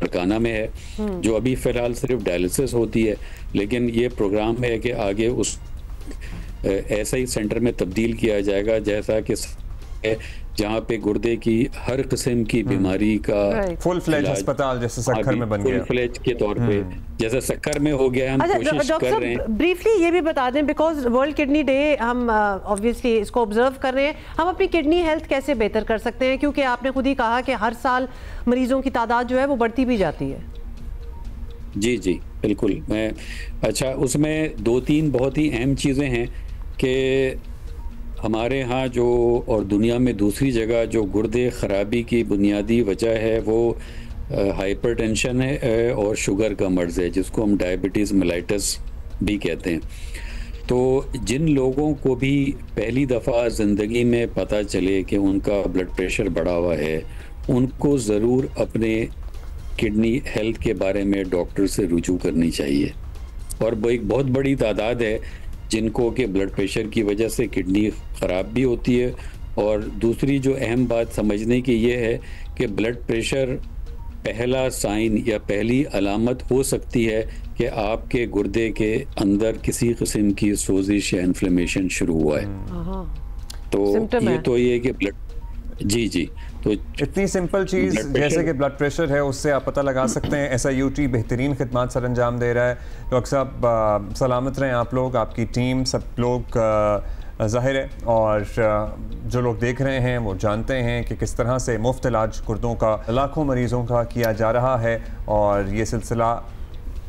बरकाना में है जो अभी फ़िलहाल सिर्फ डायलिसिस होती है, लेकिन ये प्रोग्राम है कि आगे उस ऐसा ही सेंटर में तब्दील किया जाएगा जैसा कि जहाँ पे गुर्दे की हर किस्म की बीमारी का फुल फ्लेज अस्पताल जैसे सक्खर में बन गया, फुल फ्लेज के तौर पे जैसे सक्खर में हो गया। हम कोशिश कर रहे हैं। ब्रीफली ये भी बता दें, बिकॉज वर्ल्ड किडनी डे हम ऑब्वियसली इसको ऑब्जर्व कर रहे हैं, हम अपनी किडनी हेल्थ कैसे बेहतर कर सकते हैं, क्योंकि आपने खुद ही कहा कि हर साल मरीजों की तादाद जो है वो बढ़ती भी जाती है। जी जी बिल्कुल। अच्छा, उसमें 2-3 बहुत ही अहम चीज़ें हैं कि हमारे यहाँ जो और दुनिया में दूसरी जगह जो गुर्दे ख़राबी की बुनियादी वजह है वो हाइपरटेंशन है और शुगर का मर्ज़ है जिसको हम डायबिटीज़ मेलाइटस भी कहते हैं। तो जिन लोगों को भी पहली दफ़ा ज़िंदगी में पता चले कि उनका ब्लड प्रेशर बढ़ा हुआ है, उनको ज़रूर अपने किडनी हेल्थ के बारे में डॉक्टर से रुजू करनी चाहिए। और वो एक बहुत बड़ी तादाद है जिनको कि ब्लड प्रेशर की वजह से किडनी ख़राब भी होती है। और दूसरी जो अहम बात समझने की ये है कि ब्लड प्रेशर पहला साइन या पहली अलामत हो सकती है कि आपके गुर्दे के अंदर किसी किस्म की सोजिश या इन्फ्लेमेशन शुरू हुआ है। तो ये तो ये कि ब्लड जी तो इतनी सिंपल चीज़ जैसे कि ब्लड प्रेशर है उससे आप पता लगा सकते हैं। SIUT बेहतरीन खिदमत सर अंजाम दे रहा है। डॉक्टर साहब सलामत रहें आप लोग, आपकी टीम, सब लोग ज़ाहिर है। और जो लोग देख रहे हैं वो जानते हैं कि किस तरह से मुफ्त इलाज गुर्दों का लाखों मरीज़ों का किया जा रहा है और ये सिलसिला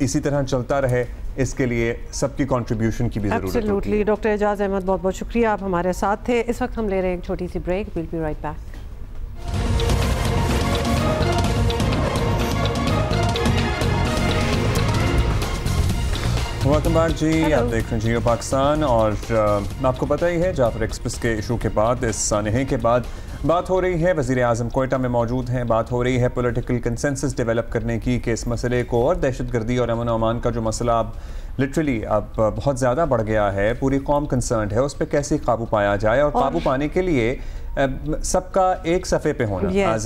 इसी तरह चलता रहे, इसके लिए सबकी कंट्रीब्यूशन की भी ज़रूरत होती है। डॉक्टर एजाज अहमद, बहुत बहुत शुक्रिया, आप हमारे साथ थे। इस वक्त हम ले रहे हैं एक छोटी सी break. Will be right back. Welcome back जी, आप देख रहे हैं जियो पाकिस्तान। और आपको पता ही है जाफर एक्सप्रेस के इशू के बाद, इस सानहे के बाद बात हो रही है, वज़ीर आज़म कोयटा में मौजूद हैं, बात हो रही है पॉलिटिकल कंसेंसस डेवलप करने की कि इस मसले को और दहशतगर्दी और अमन अमान का जो मसला अब लिटरली अब बहुत ज़्यादा बढ़ गया है, पूरी कौम कंसर्न है, उस पर कैसे काबू पाया जाए। और काबू पाने के लिए सबका एक सफ़े पे होना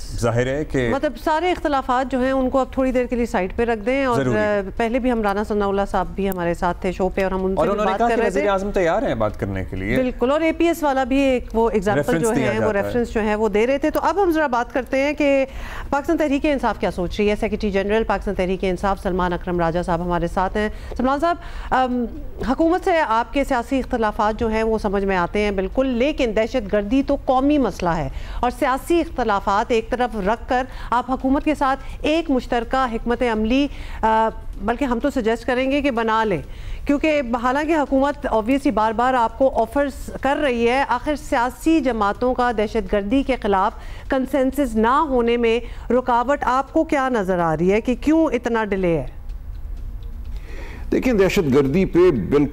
जाहिर है कि मतलब सारे इख्तलाफात जो हैं उनको अब थोड़ी देर के लिए साइड पे रख दें। और पहले भी हम राना सनाउल्लाह साहब भी हमारे साथ थे शो पे और हम उनसे बात कर रहे थे। वज़ीर आज़म तैयार हैं बात करने के लिए, बिल्कुल। और APS वाला भी एक वो एग्जाम्पल जो है वो रेफरेंस जो है वो दे रहे थे। तो अब हम जरा बात करते हैं कि पाकिस्तान तहरीक इंसाफ क्या सोच रही है। सेक्रेटरी जनरल पाकिस्तान तहरीक इंसाफ सलमान अकरम राजा साहब हमारे साथ हैं। सलमान साहब, हुकूमत से आपके सियासी इख्तलाफात जो हैं वो समझ में आते हैं बिल्कुल, लेकिन दहशत गर्दी तो कौमी मसला है और सियासी इख्तलाफात एक तरफ रख कर आप हुकूमत के साथ एक मुश्तरका हिकमत अमली बल्कि हम तो सजेस्ट करेंगे कि बना लें, क्योंकि हालांकि हुकूमत ऑब्वियसली बार बार आपको ऑफर्स कर रही है। आखिर सियासी जमातों का दहशतगर्दी के खिलाफ कंसेंसस ना होने में रुकावट आपको क्या नज़र आ रही है कि क्यों इतना डिले है? देखिए, दहशतगर्दी पे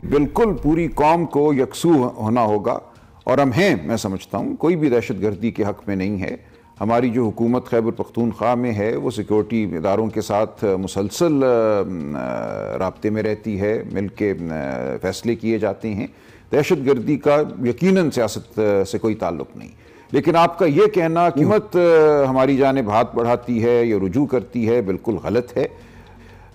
बिल्कुल पूरी कौम को यकसू होना होगा और हम हैं, मैं समझता हूँ कोई भी दहशतगर्दी के हक़ में नहीं है। हमारी जो हुकूमत खैबर पख्तूनख्वा में है वो सिक्योरिटी इदारों के साथ मुसलसल राब्ते में रहती है, मिल के फ़ैसले किए जाते हैं। दहशतगर्दी का यकीनन सियासत से कोई ताल्लुक़ नहीं, लेकिन आपका ये कहना कि हुकूमत हमारी जानिब हाथ बढ़ाती है या रुजू करती है, बिल्कुल गलत है।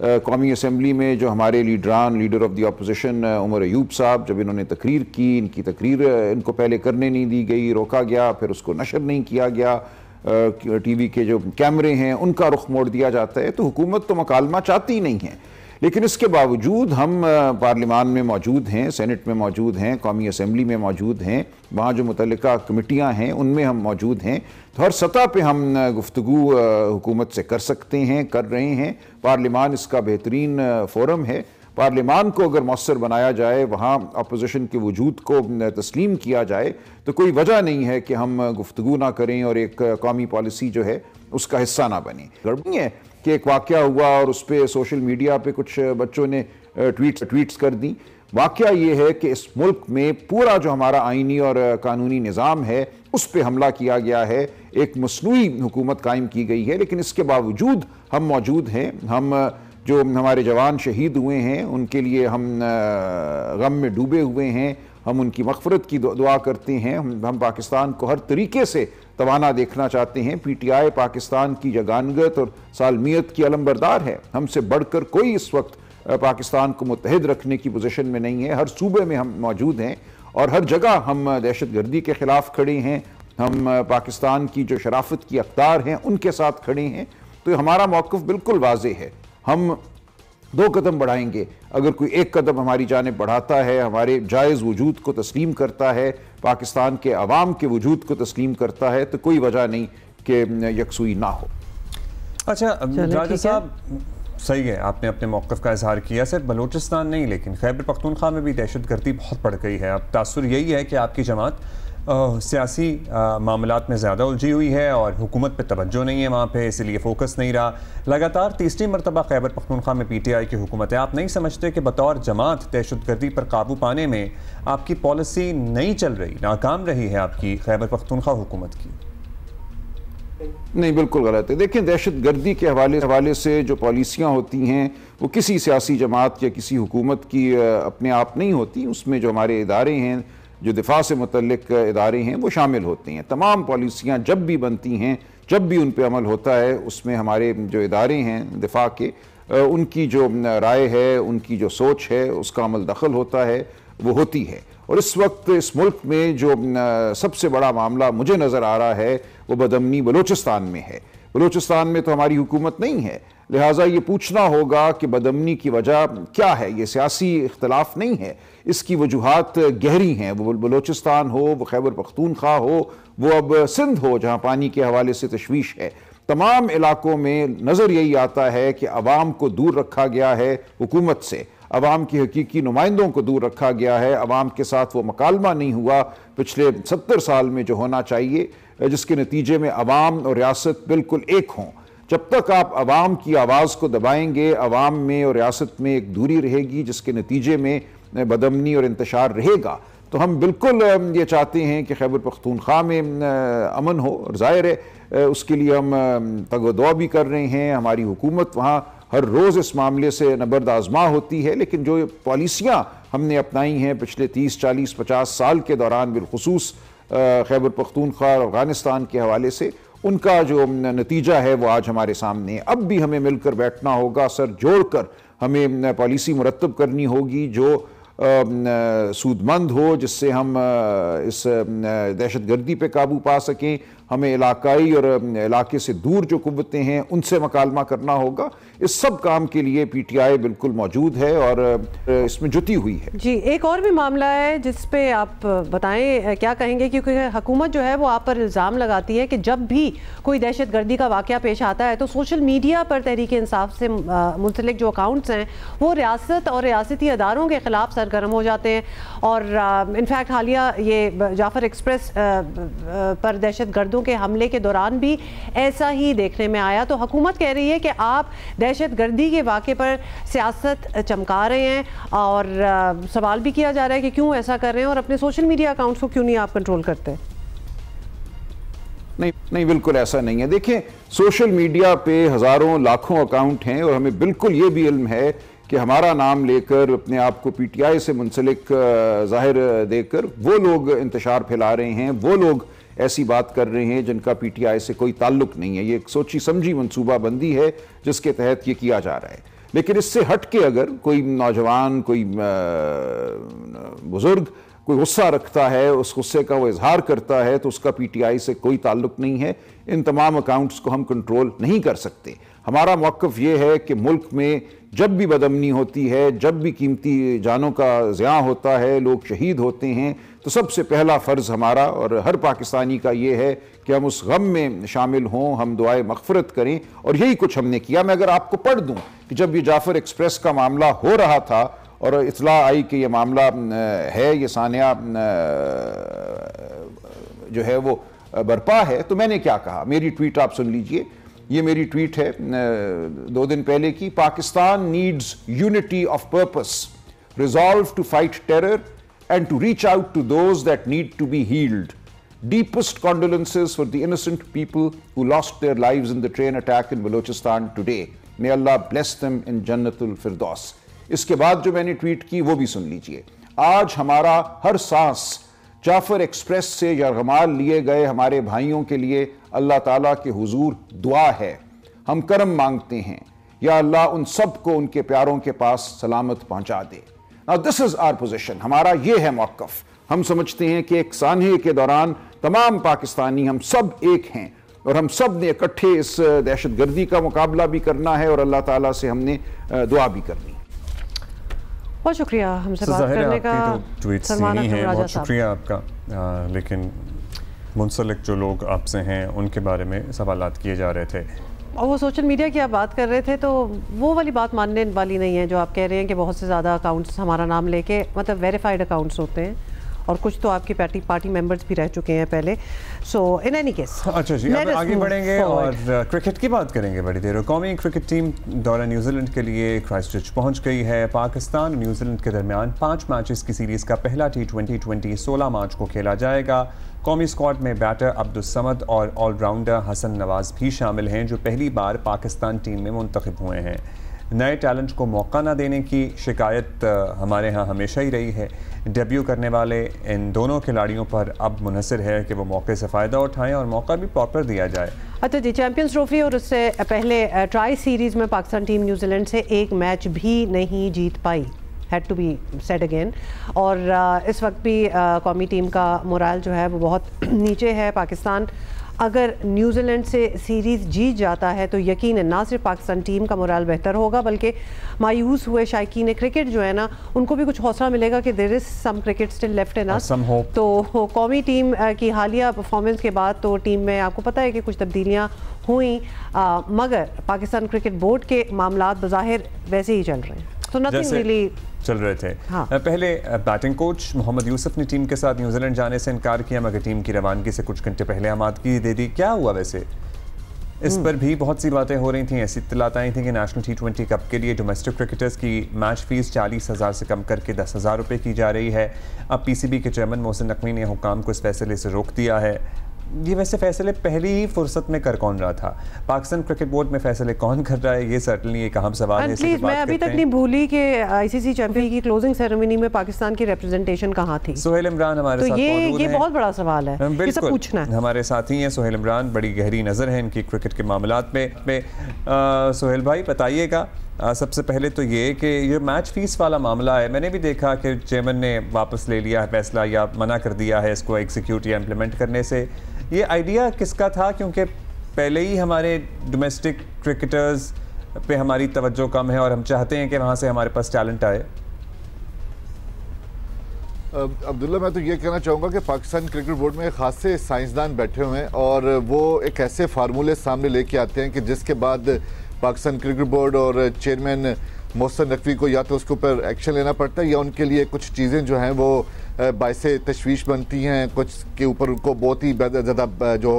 कौमी असम्बली में जो हमारे leader of the opposition Omar Ayub साहब, जब इन्होंने तकरीर की, इनकी तकरीर इनको पहले करने नहीं दी गई, रोका गया, फिर उसको नशर नहीं किया गया, TV के जो कैमरे हैं उनका रुख मोड़ दिया जाता है। तो हुकूमत तो मकालमा चाहती नहीं है, लेकिन इसके बावजूद हम पार्लिमान में मौजूद हैं, सेनेट में मौजूद हैं, कौमी असम्बली में मौजूद हैं, वहाँ जो मुतल्लिका कमेटियाँ हैं उनमें हम मौजूद हैं। तो हर सतह पे हम गुफ्तगू हुकूमत से कर सकते हैं, कर रहे हैं। पार्लिमान इसका बेहतरीन फोरम है। पार्लिमान को अगर मौसर बनाया जाए, वहाँ अपोजिशन के वजूद को तस्लीम किया जाए, तो कोई वजह नहीं है कि हम गुफ्तगू ना करें और एक कौमी पॉलिसी जो है उसका हिस्सा ना बने। गड़बड़ी है कि एक वाक़या हुआ और उस पर सोशल मीडिया पे कुछ बच्चों ने ट्वीट्स कर दी। वाक़या ये है कि इस मुल्क में पूरा जो हमारा आइनी और कानूनी निज़ाम है उस पर हमला किया गया है, एक मसनूई हुकूमत कायम की गई है, लेकिन इसके बावजूद हम मौजूद हैं। हम जो हमारे जवान शहीद हुए हैं उनके लिए हम गम में डूबे हुए हैं, हम उनकी मग़फ़िरत की दुआ करते हैं। हम पाकिस्तान को हर तरीके से तवाना देखना चाहते हैं। PTI पाकिस्तान की जगानगत और सालमियत की अलमबरदार है। हमसे बढ़कर कोई इस वक्त पाकिस्तान को मुत्तहिद रखने की पोजीशन में नहीं है। हर सूबे में हम मौजूद हैं और हर जगह हम दहशतगर्दी के ख़िलाफ़ खड़े हैं। हम पाकिस्तान की जो शराफत की अक़दार हैं उनके साथ खड़े हैं। तो हमारा मौक़िफ़ बिल्कुल वाज़ेह है। हम 2 कदम बढ़ाएंगे, अगर कोई एक कदम हमारी जानिब बढ़ाता है, हमारे जायज़ वजूद को तस्लीम करता है, पाकिस्तान के अवाम के वजूद को तस्लीम करता है, तो कोई वजह नहीं कि यकसुई ना हो। अच्छा राजा साहब, सही है, आपने अपने मौक़िफ़ का इजहार किया। सिर्फ बलूचिस्तान नहीं लेकिन खैबर पख्तूनख्वा में भी दहशत गर्दी बहुत बढ़ गई है। अब तासुर यही है कि आपकी जमात सियासी मामलात में ज़्यादा उलझी हुई है और हुकूमत पे तवज्जो नहीं है वहाँ पे, इसीलिए फोकस नहीं रहा। लगातार तीसरी मरतबा खैबर पख्तूनख्वा में PTI की हुकूमत है। आप नहीं समझते कि बतौर जमात दहशतगर्दी पर काबू पाने में आपकी पॉलिसी नहीं चल रही, नाकाम रही है आपकी खैबर पख्तूनख्वा हुकूमत की? नहीं, बिल्कुल गलत है। देखिए, दहशतगर्दी के हवाले से जो पॉलिसियाँ होती हैं वो किसी सियासी जमात या किसी हुकूमत की अपने आप नहीं होती। उसमें जो हमारे इदारे हैं, जो दिफा से मुतल्लिक इदारे हैं, वो शामिल होते हैं। तमाम पॉलिसियाँ जब भी बनती हैं, जब भी उन पर अमल होता है, उसमें हमारे जो इदारे हैं दिफा के, उनकी जो राय है, उनकी जो सोच है, उसका अमल दखल होता है, वो होती है। और इस वक्त इस मुल्क में जो सबसे बड़ा मामला मुझे नज़र आ रहा है वो बदअमनी बलूचिस्तान में है। बलूचिस्तान में तो हमारी हुकूमत नहीं है, लिहाजा ये पूछना होगा कि बदअमनी की वजह क्या है। ये सियासी इख्तलाफ नहीं है, इसकी वजूहात गहरी हैं। वो बलूचिस्तान हो, वो खैबर पख्तूनख्वा हो, वो अब सिंध हो जहाँ पानी के हवाले से तशवीश है, तमाम इलाकों में नज़र यही आता है कि अवाम को दूर रखा गया है हुकूमत से, अवाम की हकीकी नुमाइंदों को दूर रखा गया है, अवाम के साथ वो मकालमा नहीं हुआ पिछले 70 साल में जो होना चाहिए, जिसके नतीजे में अवाम और रियासत बिल्कुल एक हों। जब तक आप अवाम की आवाज़ को दबाएंगे, अवाम में और रियासत में एक दूरी रहेगी, जिसके नतीजे में बदअमनी और इंतशार रहेगा। तो हम बिल्कुल ये चाहते हैं कि खैबर पख्तूनख्वा में अमन हो, और ज़ाहिर है उसके लिए हम तगदुआ भी कर रहे हैं। हमारी हुकूमत वहाँ हर रोज़ इस मामले से नबर्द आज़मा होती है, लेकिन जो पॉलिसियाँ हमने अपनाई हैं पिछले 30, 40, 50 साल के दौरान, बिलखुसूस खैबर पख्तूनख्वा और अफ़गानिस्तान के हवाले से, उनका जो नतीजा है वो आज हमारे सामने है। अब भी हमें मिलकर बैठना होगा, सर जोड़कर हमें पॉलिसी मुरतब करनी होगी जो सूदमंद हो, जिससे हम इस दहशतगर्दी पे काबू पा सकें। हमें इलाकाई और इलाके से दूर जो कुव्वतें हैं उनसे मकालमा करना होगा। इस सब काम के लिए PTI बिल्कुल मौजूद है और इसमें जुटी हुई है। जी, एक और भी मामला है जिस पे आप बताएं, क्या कहेंगे, क्योंकि हुकूमत जो है वो आप पर इल्ज़ाम लगाती है कि जब भी कोई दहशतगर्दी का वाक़या पेश आता है तो सोशल मीडिया पर तहरीक इंसाफ से मुंसलिक जो अकाउंट्स हैं वो रियासत और रियासती अदारों के ख़िलाफ़ सरगर्म हो जाते हैं। और इनफैक्ट हालिया ये जाफ़र एक्सप्रेस पर दहशतगर्दों के हमले के दौरान भी ऐसा ही देखने में आया। तो हुकूमत कह रही है कि आप दहशतगर्दी के वाक़े पर सियासत चमका रहे हैं, और सवाल भी किया जा रहा है कि क्यों ऐसा कर रहे हैं और अपने सोशल मीडिया अकाउंट्स को क्यों नहीं आप कंट्रोल करते? नहीं, बिल्कुल ऐसा नहीं है। देखें, सोशल मीडिया पे हज़ारों लाखों अकाउंट हैं और हमें बिल्कुल ये भी इल्म है कि हमारा नाम लेकर अपने आप को PTI से मुंसलिक ज़ाहिर देकर वो लोग इंतशार फैला रहे हैं, वो लोग ऐसी बात कर रहे हैं जिनका PTI से कोई ताल्लुक नहीं है। ये एक सोची समझी मनसूबाबंदी है जिसके तहत ये किया जा रहा है। लेकिन इससे हट के अगर कोई नौजवान, कोई बुजुर्ग कोई गुस्सा रखता है, उस गुस्से का वो इजहार करता है, तो उसका PTI से कोई ताल्लुक नहीं है। इन तमाम अकाउंट्स को हम कंट्रोल नहीं कर सकते। हमारा मौक़िफ़ ये है कि मुल्क में जब भी बदअमनी होती है, जब भी कीमती जानों का ज़ियां होता है, लोग शहीद होते हैं, तो सबसे पहला फ़र्ज़ हमारा और हर पाकिस्तानी का ये है कि हम उस गम में शामिल हों, हम दुआए मग़फ़िरत करें, और यही कुछ हमने किया। मैं अगर आपको पढ़ दूँ कि जब ये जाफ़र एक्सप्रेस का मामला हो रहा था और इतला आई कि ये मामला है, ये सानिया जो है वो बरपा है, तो मैंने क्या कहा। मेरी ट्वीट आप सुन लीजिए, ये मेरी ट्वीट है 2 दिन पहले की। Pakistan needs unity of purpose, resolve to fight terror and to reach out to those that need to be healed. Deepest condolences for the innocent people who lost their lives in the train attack in Balochistan today. May Allah bless them in Jannatul Firdaus. इसके बाद जो मैंने tweet की वो भी सुन लीजिए। आज हमारा हर सांस जाफर एक्सप्रेस से यरगमाल लिए गए हमारे भाइयों के लिए अल्लाह ताला के हुजूर दुआ है। हम करम मांगते हैं, या अल्लाह उन सब को उनके प्यारों के पास सलामत पहुंचा दे। Now this is our position. हमारा ये है मौक़िफ़। हम समझते हैं कि एक सानहे के दौरान तमाम पाकिस्तानी हम सब एक हैं और हम सब ने इकट्ठे इस दहशतगर्दी का मुकाबला भी करना है और अल्लाह ताला से हमने दुआ भी करनी है। बहुत शुक्रिया हमसे बात करने का। ट्वीट्स नहीं है, बहुत शुक्रिया आपका। लेकिन मुंसलिक जो लोग आपसे हैं उनके बारे में सवालात किए जा रहे थे, और वो सोशल मीडिया की आप बात कर रहे थे, तो वो वाली बात मानने वाली नहीं है जो आप कह रहे हैं कि बहुत से ज़्यादा अकाउंट्स हमारा नाम लेके, मतलब वेरीफाइड अकाउंट्स होते हैं और कुछ तो आपके पार्टी मेंबर्स भी रह चुके हैं पहले। सो इन एनी केस, अच्छा जी, अब आगे बढ़ेंगे और क्रिकेट की बात करेंगे बड़ी देर। कौमी क्रिकेट टीम दौरा न्यूजीलैंड के लिए क्राइस्टचर्च पहुंच गई है। पाकिस्तान और न्यूजीलैंड के दरमियान 5 मैचेस की सीरीज़ का पहला T20 16 मार्च को खेला जाएगा। कौमी स्क्वाड में बैटर अब्दुल समद और ऑलराउंडर हसन नवाज भी शामिल हैं, जो पहली बार पाकिस्तान टीम में मुंतखब हुए हैं। नए टैलेंट को मौका न देने की शिकायत हमारे यहाँ हमेशा ही रही है। डेब्यू करने वाले इन दोनों खिलाड़ियों पर अब मुनहसर है कि वो मौके से फ़ायदा उठाएं और मौका भी प्रॉपर दिया जाए। अच्छा जी, चैंपियंस ट्रॉफी और उससे पहले ट्राई सीरीज़ में पाकिस्तान टीम न्यूजीलैंड से एक मैच भी नहीं जीत पाई, had to be said again. और इस वक्त भी कौमी टीम का मोराल जो है वो बहुत नीचे है। पाकिस्तान अगर न्यूजीलैंड से सीरीज़ जीत जाता है तो यकीनन ना सिर्फ पाकिस्तान टीम का मोराल बेहतर होगा, बल्कि मायूस हुए शायकीन क्रिकेट जो है ना, उनको भी कुछ हौसला मिलेगा कि there is some cricket still left in us. तो कौमी टीम की हालिया परफॉर्मेंस के बाद तो टीम में आपको पता है कि कुछ तब्दीलियाँ हुई, मगर पाकिस्तान क्रिकेट बोर्ड के मामलात बज़ाहिर वैसे ही चल रहे हैं, तो नथिंग रियली चल रहे थे। हाँ। पहले बैटिंग कोच मोहम्मद यूसुफ ने टीम के साथ न्यूजीलैंड जाने से इनकार किया, मगर टीम की रवानगी से कुछ घंटे पहले आमादगी दे दी। क्या हुआ वैसे? इस पर भी बहुत सी बातें हो रही थी। ऐसी इत्तलात आई थी कि नेशनल T20 कप के लिए डोमेस्टिक क्रिकेटर्स की मैच फीस 40,000 से कम करके 10,000 रुपये की जा रही है। अब PCB के चेयरमैन मोहसिन नकवी ने हुकाम को इस फैसले से रोक दिया है। ये वैसे फैसले पहली ही फुर्सत में कर कौन रहा था? पाकिस्तान क्रिकेट बोर्ड में फैसले कौन कर रहा है? ये सर्टनली एक अहम सवाल है। प्लीज, मैं अभी तक नहीं भूली कि ICC चैंपियन की क्लोजिंग सेरेमनी में पाकिस्तान की रिप्रेजेंटेशन कहाँ थी? सोहेल इमरान हमारे साथ मौजूद हैं। ये बहुत बड़ा सवाल है, बिल्कुल पूछना है। हमारे साथी हैं सोहेल इमरान, बड़ी गहरी नज़र है इनकी क्रिकेट के मामलात में। सोहेल भाई बताइएगा, सबसे पहले तो ये कि ये मैच फीस वाला मामला है, मैंने भी देखा कि चेयरमैन ने वापस ले लिया है फैसला या मना कर दिया है इसको एग्जीक्यूट या इम्प्लीमेंट करने से। ये आइडिया किसका था? क्योंकि पहले ही हमारे डोमेस्टिक क्रिकेटर्स पे हमारी तवज्जो कम है और हम चाहते हैं कि वहाँ से हमारे पास टैलेंट आए। अब्दुल्ला, मैं तो ये कहना चाहूँगा कि पाकिस्तान क्रिकेट बोर्ड में खासे साइंसदान बैठे हुए हैं और वो एक ऐसे फार्मूले सामने लेके आते हैं कि जिसके बाद पाकिस्तान क्रिकेट बोर्ड और चेयरमैन मोहसिन नकवी को या तो उसके ऊपर एक्शन लेना पड़ता है या उनके लिए कुछ चीज़ें जो हैं वो बाइसे तशवीश बनती हैं, कुछ के ऊपर उनको बहुत ही ज़्यादा जो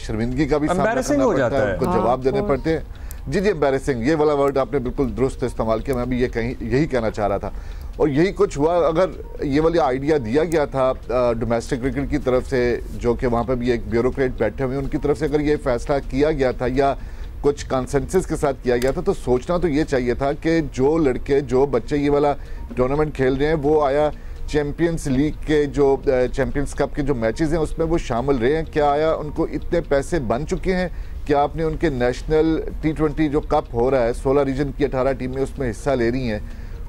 शर्मिंदगी का भी सामना करना पड़ता है, उनको जवाब देने पड़ते हैं। जी, एम्बैरेसिंग, ये वाला वर्ड आपने बिल्कुल दुरुस्त इस्तेमाल किया, मैं भी यही कहना चाह रहा था। और यही कुछ हुआ। अगर ये वाला आइडिया दिया गया था डोमेस्टिक क्रिकेट की तरफ से, जो कि वहाँ पर भी एक ब्यूरोक्रेट बैठे हुए उनकी तरफ से, अगर ये फैसला किया गया था या कुछ कंसेंसस के साथ किया गया था, तो सोचना तो ये चाहिए था कि जो लड़के जो बच्चे ये वाला टूर्नामेंट खेल रहे हैं वो आया चैम्पियंस लीग के जो चैम्पियंस कप के जो मैचेस हैं उसमें वो शामिल रहे हैं, क्या आया उनको इतने पैसे बन चुके हैं, क्या आपने उनके नेशनल T20 जो कप हो रहा है 16 रीजन की 18 टीमें उसमें हिस्सा ले रही हैं,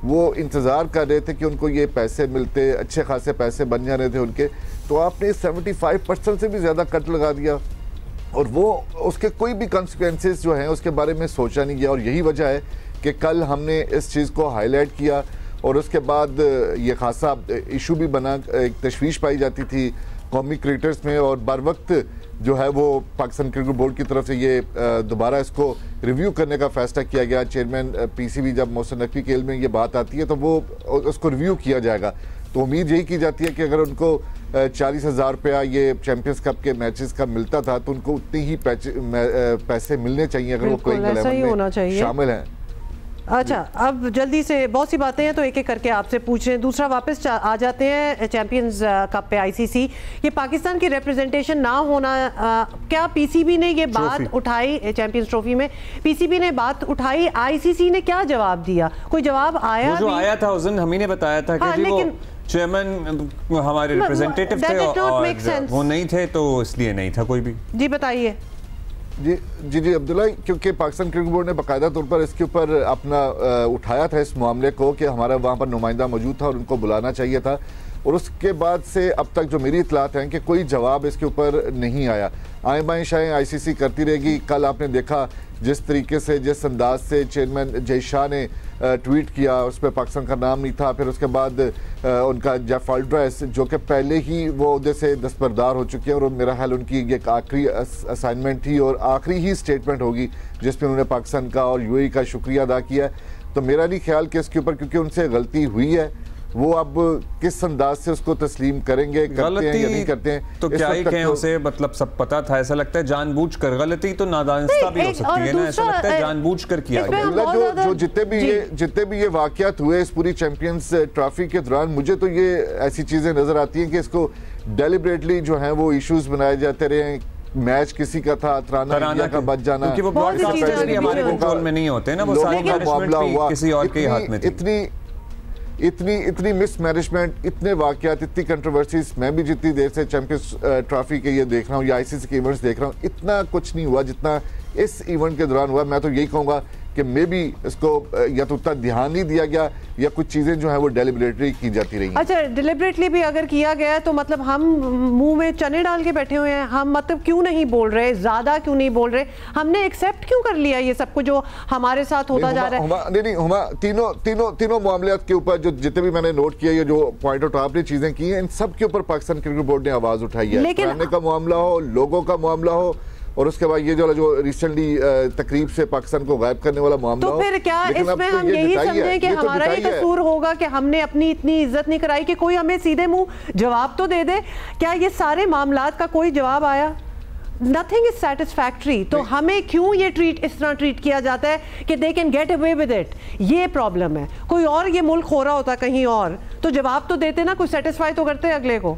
वो इंतज़ार कर रहे थे कि उनको ये पैसे मिलते, अच्छे खासे पैसे बन जा रहे थे उनके, तो आपने 75% से भी ज़्यादा कट लगा दिया और वो उसके कोई भी कॉन्सिक्वेंसेस जो हैं उसके बारे में सोचा नहीं गया। और यही वजह है कि कल हमने इस चीज़ को हाईलाइट किया और उसके बाद ये खासा इशू भी बना, एक तशवीश पाई जाती थी कौमी क्रिकेटर्स में और बर वक्त जो है वो पाकिस्तान क्रिकेट बोर्ड की तरफ से ये दोबारा इसको रिव्यू करने का फैसला किया गया। चेयरमैन PCB जब मोहसिन नकवी के इल्म में ये बात आती है तो वो उसको रिव्यू किया जाएगा। तो उम्मीद यही की जाती है कि अगर उनको 40,000 रुपया ये चैंपियंस कप के मैचेस का मिलता था तो उनको उतनी ही पैसे मिलने चाहिए अगर वो प्लेइंग 11 में शामिल हैं। अच्छा, अब जल्दी से बहुत सी बातें हैं तो एक एक करके आपसे पूछ रहे हैं। दूसरा वापस आ जाते हैं चैंपियंस कप पे ICC, ये पाकिस्तान की रिप्रेजेंटेशन ना होना, क्या PCB ने ये बात उठाई? चैंपियंस ट्रॉफी में PCB ने बात उठाई, ICC ने क्या जवाब दिया? कोई जवाब आया? जो आया था उस दिन हम ही ने बताया था कि वो चेयरमैन हमारे रिप्रेजेंटेटिव थे और वो नहीं थे तो इसलिए नहीं था कोई भी। जी बताइए। जी अब्दुल्ला, क्योंकि पाकिस्तान क्रिकेट बोर्ड ने बाकायदा तौर पर इसके ऊपर अपना उठाया था इस मामले को कि हमारा वहाँ पर नुमाइंदा मौजूद था और उनको बुलाना चाहिए था, और उसके बाद से अब तक जो मेरी इतलात हैं कि कोई जवाब इसके ऊपर नहीं आया। आए बाएँ शायद ICC करती रहेगी। कल आपने देखा जिस तरीके से, जिस अंदाज से चेयरमैन जय शाह ने ट्वीट किया, उस पर पाकिस्तान का नाम नहीं था। फिर उसके बाद उनका जेफ अल्ड्रेस जो कि पहले ही वो उहदे से दस्तबरदार हो चुके हैं और मेरा ख्याल उनकी एक आखिरी असाइनमेंट थी और आखिरी ही स्टेटमेंट होगी जिसमें उन्होंने पाकिस्तान का और UAE का शुक्रिया अदा किया। तो मेरा नहीं ख्याल कि इसके ऊपर, क्योंकि उनसे गलती हुई है वो अब किस अंदाज से उसको तस्लीम करेंगे, करते हैं या नहीं करते हैं, तो क्या ही कहें उसे, मतलब सब पता था। ऐसा लगता है जानबूझकर, गलती तो नादानिस्ता भी हो सकती है ना, ऐसा लगता है जानबूझकर किया गया। जो जितने भी ये वाकयात हुए इस पूरी चैंपियंस ट्रॉफी के दौरान, मुझे तो ये ऐसी चीजें नजर आती हैं कि इसको डेलिबरेटली जो है वो इश्यूज बनाए जाते रहे। मैच किसी का था, तराना का बच जाना, क्योंकि वो ब्रॉडकास्टर्स हमारे कंट्रोल में नहीं होते ना, वो सारी मैनेजमेंट भी किसी और के हाथ में थी। इतनी मिसमैनेजमेंट, इतने वाकयात, इतनी कंट्रोवर्सीज, मैं भी जितनी देर से चैंपियंस ट्रॉफी के ये देख रहा हूँ या आईसीसी के इवेंट्स देख रहा हूँ, इतना कुछ नहीं हुआ जितना इस इवेंट के दौरान हुआ। मैं तो यही कहूँगा कि मे बी इसको या तो उतना ध्यान नहीं दिया गया या कुछ चीजें जो है वो डेलिबरेटली की जाती रही। अच्छा, डेलिबरेटली भी अगर किया गया है तो मतलब हम मुंह में चने डाल के बैठे हुए हैं, हम मतलब क्यों नहीं बोल रहे, ज्यादा क्यों नहीं बोल रहे, हमने एक्सेप्ट क्यों कर लिया ये सब कुछ जो हमारे साथ होता जा रहा है। नहीं, तीनों मामले के ऊपर जो जितने भी मैंने नोट किया, ये जो पॉइंट आउट आपने चीजें की हैं, इन सब के ऊपर पाकिस्तान क्रिकेट बोर्ड ने आवाज उठाई है। लेकिन का मामला हो, लोगों का मामला हो, और उसके बाद ये जो रिसेंटली तकरीब से पाकिस्तान को गायब करने वाला मामला, तो फिर क्या इसमें हम यही समझें कि हमारा ही कसूर होगा कि हमने अपनी इतनी इज्जत नहीं कराई कि कोई हमें सीधे मुंह जवाब तो दे दे। क्या ये सारे मामलात का कोई जवाब आया? Nothing is satisfactory. तो हमें क्यों ये इस तरह ट्रीट किया जाता है कि they can get away with it? ये प्रॉब्लम है। कोई और ये मुल्क हो रहा होता कहीं और तो जवाब तो देते ना, कोई सेटिस्फाई तो करते अगले को।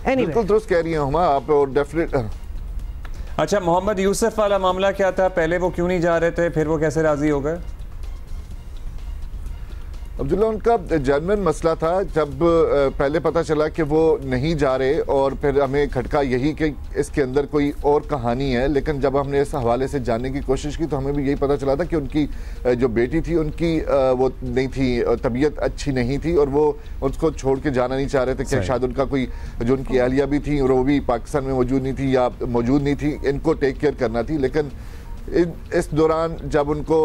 बिल्कुल दुरुस्त कह रही हैं हुमा आप, और डेफिनेट। अच्छा, मोहम्मद यूसुफ वाला मामला क्या था? पहले वो क्यों नहीं जा रहे थे, फिर वो कैसे राजी हो गए? अब्दुल्ला, उनका जेन्युइन मसला था। जब पहले पता चला कि वो नहीं जा रहे और फिर हमें खटका यही कि इसके अंदर कोई और कहानी है, लेकिन जब हमने इस हवाले से जानने की कोशिश की तो हमें भी यही पता चला था कि उनकी जो बेटी थी उनकी वो नहीं थी, तबीयत अच्छी नहीं थी और वो उसको छोड़ के जाना नहीं चाह रहे थे कि शायद उनका कोई जो उनकी अहलिया भी थी और वो भी पाकिस्तान में मौजूद नहीं थी या मौजूद नहीं थी, इनको टेक केयर करना थी। लेकिन इस दौरान जब उनको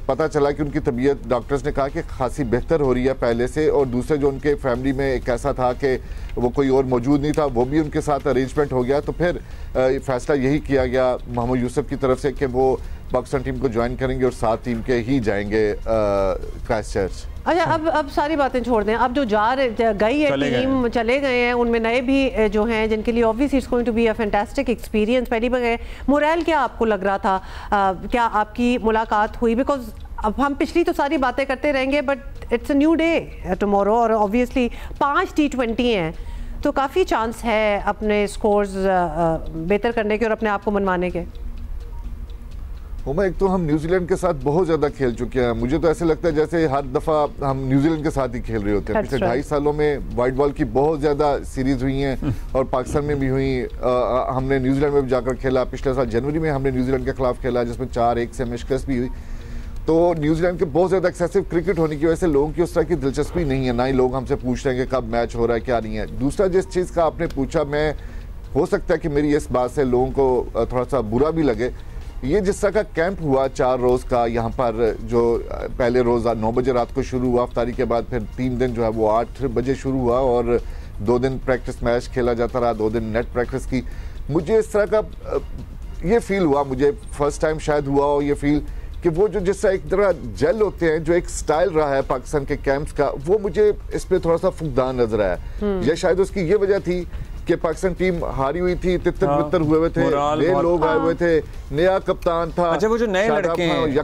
पता चला कि उनकी तबीयत, डॉक्टर्स ने कहा कि खासी बेहतर हो रही है पहले से, और दूसरे जो उनके फैमिली में एक ऐसा था कि वो कोई और मौजूद नहीं था, वो भी उनके साथ अरेंजमेंट हो गया, तो फिर फैसला यही किया गया मोहम्मद यूसुफ की तरफ से कि वो पाकिस्तान टीम को ज्वाइन करेंगे और साथ टीम के ही जाएंगे क्राइस्टचर्च। अच्छा, अब सारी बातें छोड़ दें। अब जो गई है टीम, चले गए हैं, उनमें नए भी जो हैं जिनके लिए obviously it's going to be a fantastic experience. पहली बार गए, मोरल क्या आपको लग रहा था? क्या आपकी मुलाकात हुई? बिकॉज अब हम पिछली तो सारी बातें करते रहेंगे but it's a new day tomorrow, और ऑब्वियसली 5 T20 हैं तो काफ़ी चांस है अपने स्कोर्स बेहतर करने के और अपने आप को मनवाने के। एक तो हम न्यूजीलैंड के साथ बहुत ज़्यादा खेल चुके हैं। मुझे तो ऐसे लगता है जैसे हर दफ़ा हम न्यूजीलैंड के साथ ही खेल रहे होते हैं। पिछले 2.5 सालों में वाइट बॉल की बहुत ज़्यादा सीरीज हुई हैं और पाकिस्तान में भी हुई। हमने न्यूजीलैंड में भी जाकर खेला। पिछले साल जनवरी में हमने न्यूजीलैंड के खिलाफ खेला जिसमें 4-1 से हमें शिकस्त भी हुई। तो न्यूजीलैंड के बहुत ज़्यादा एक्सेसिव क्रिकेट होने की वजह से लोगों की उस तरह की दिलचस्पी नहीं है, ना ही लोग हमसे पूछ रहे हैं कि कब मैच हो रहा है, क्या नहीं है। दूसरा, जिस चीज़ का आपने पूछा, मैं हो सकता है कि मेरी इस बात से लोगों को थोड़ा सा बुरा भी लगे, ये जिस तरह का कैंप हुआ 4 रोज़ का यहाँ पर, जो पहले रोज़ 9 बजे रात को शुरू हुआ अफ्तारी के बाद, फिर 3 दिन जो है वो 8 बजे शुरू हुआ और 2 दिन प्रैक्टिस मैच खेला जाता रहा, 2 दिन नेट प्रैक्टिस की। मुझे इस तरह का ये फील हुआ, मुझे फर्स्ट टाइम शायद हुआ हो ये फील कि वो जो जिस तरह एक तरह जेल होते हैं, जो एक स्टाइल रहा है पाकिस्तान के कैंप्स का, वो मुझे इस पर थोड़ा सा फुकदान नजर आया। ये शायद उसकी ये वजह थी कि पाकिस्तान टीम हारी हुई थी, तितर-बितर हुए थे, नए लोग आए हुए थे, नया कप्तान था। अच्छा, वो जो नए लड़के हैं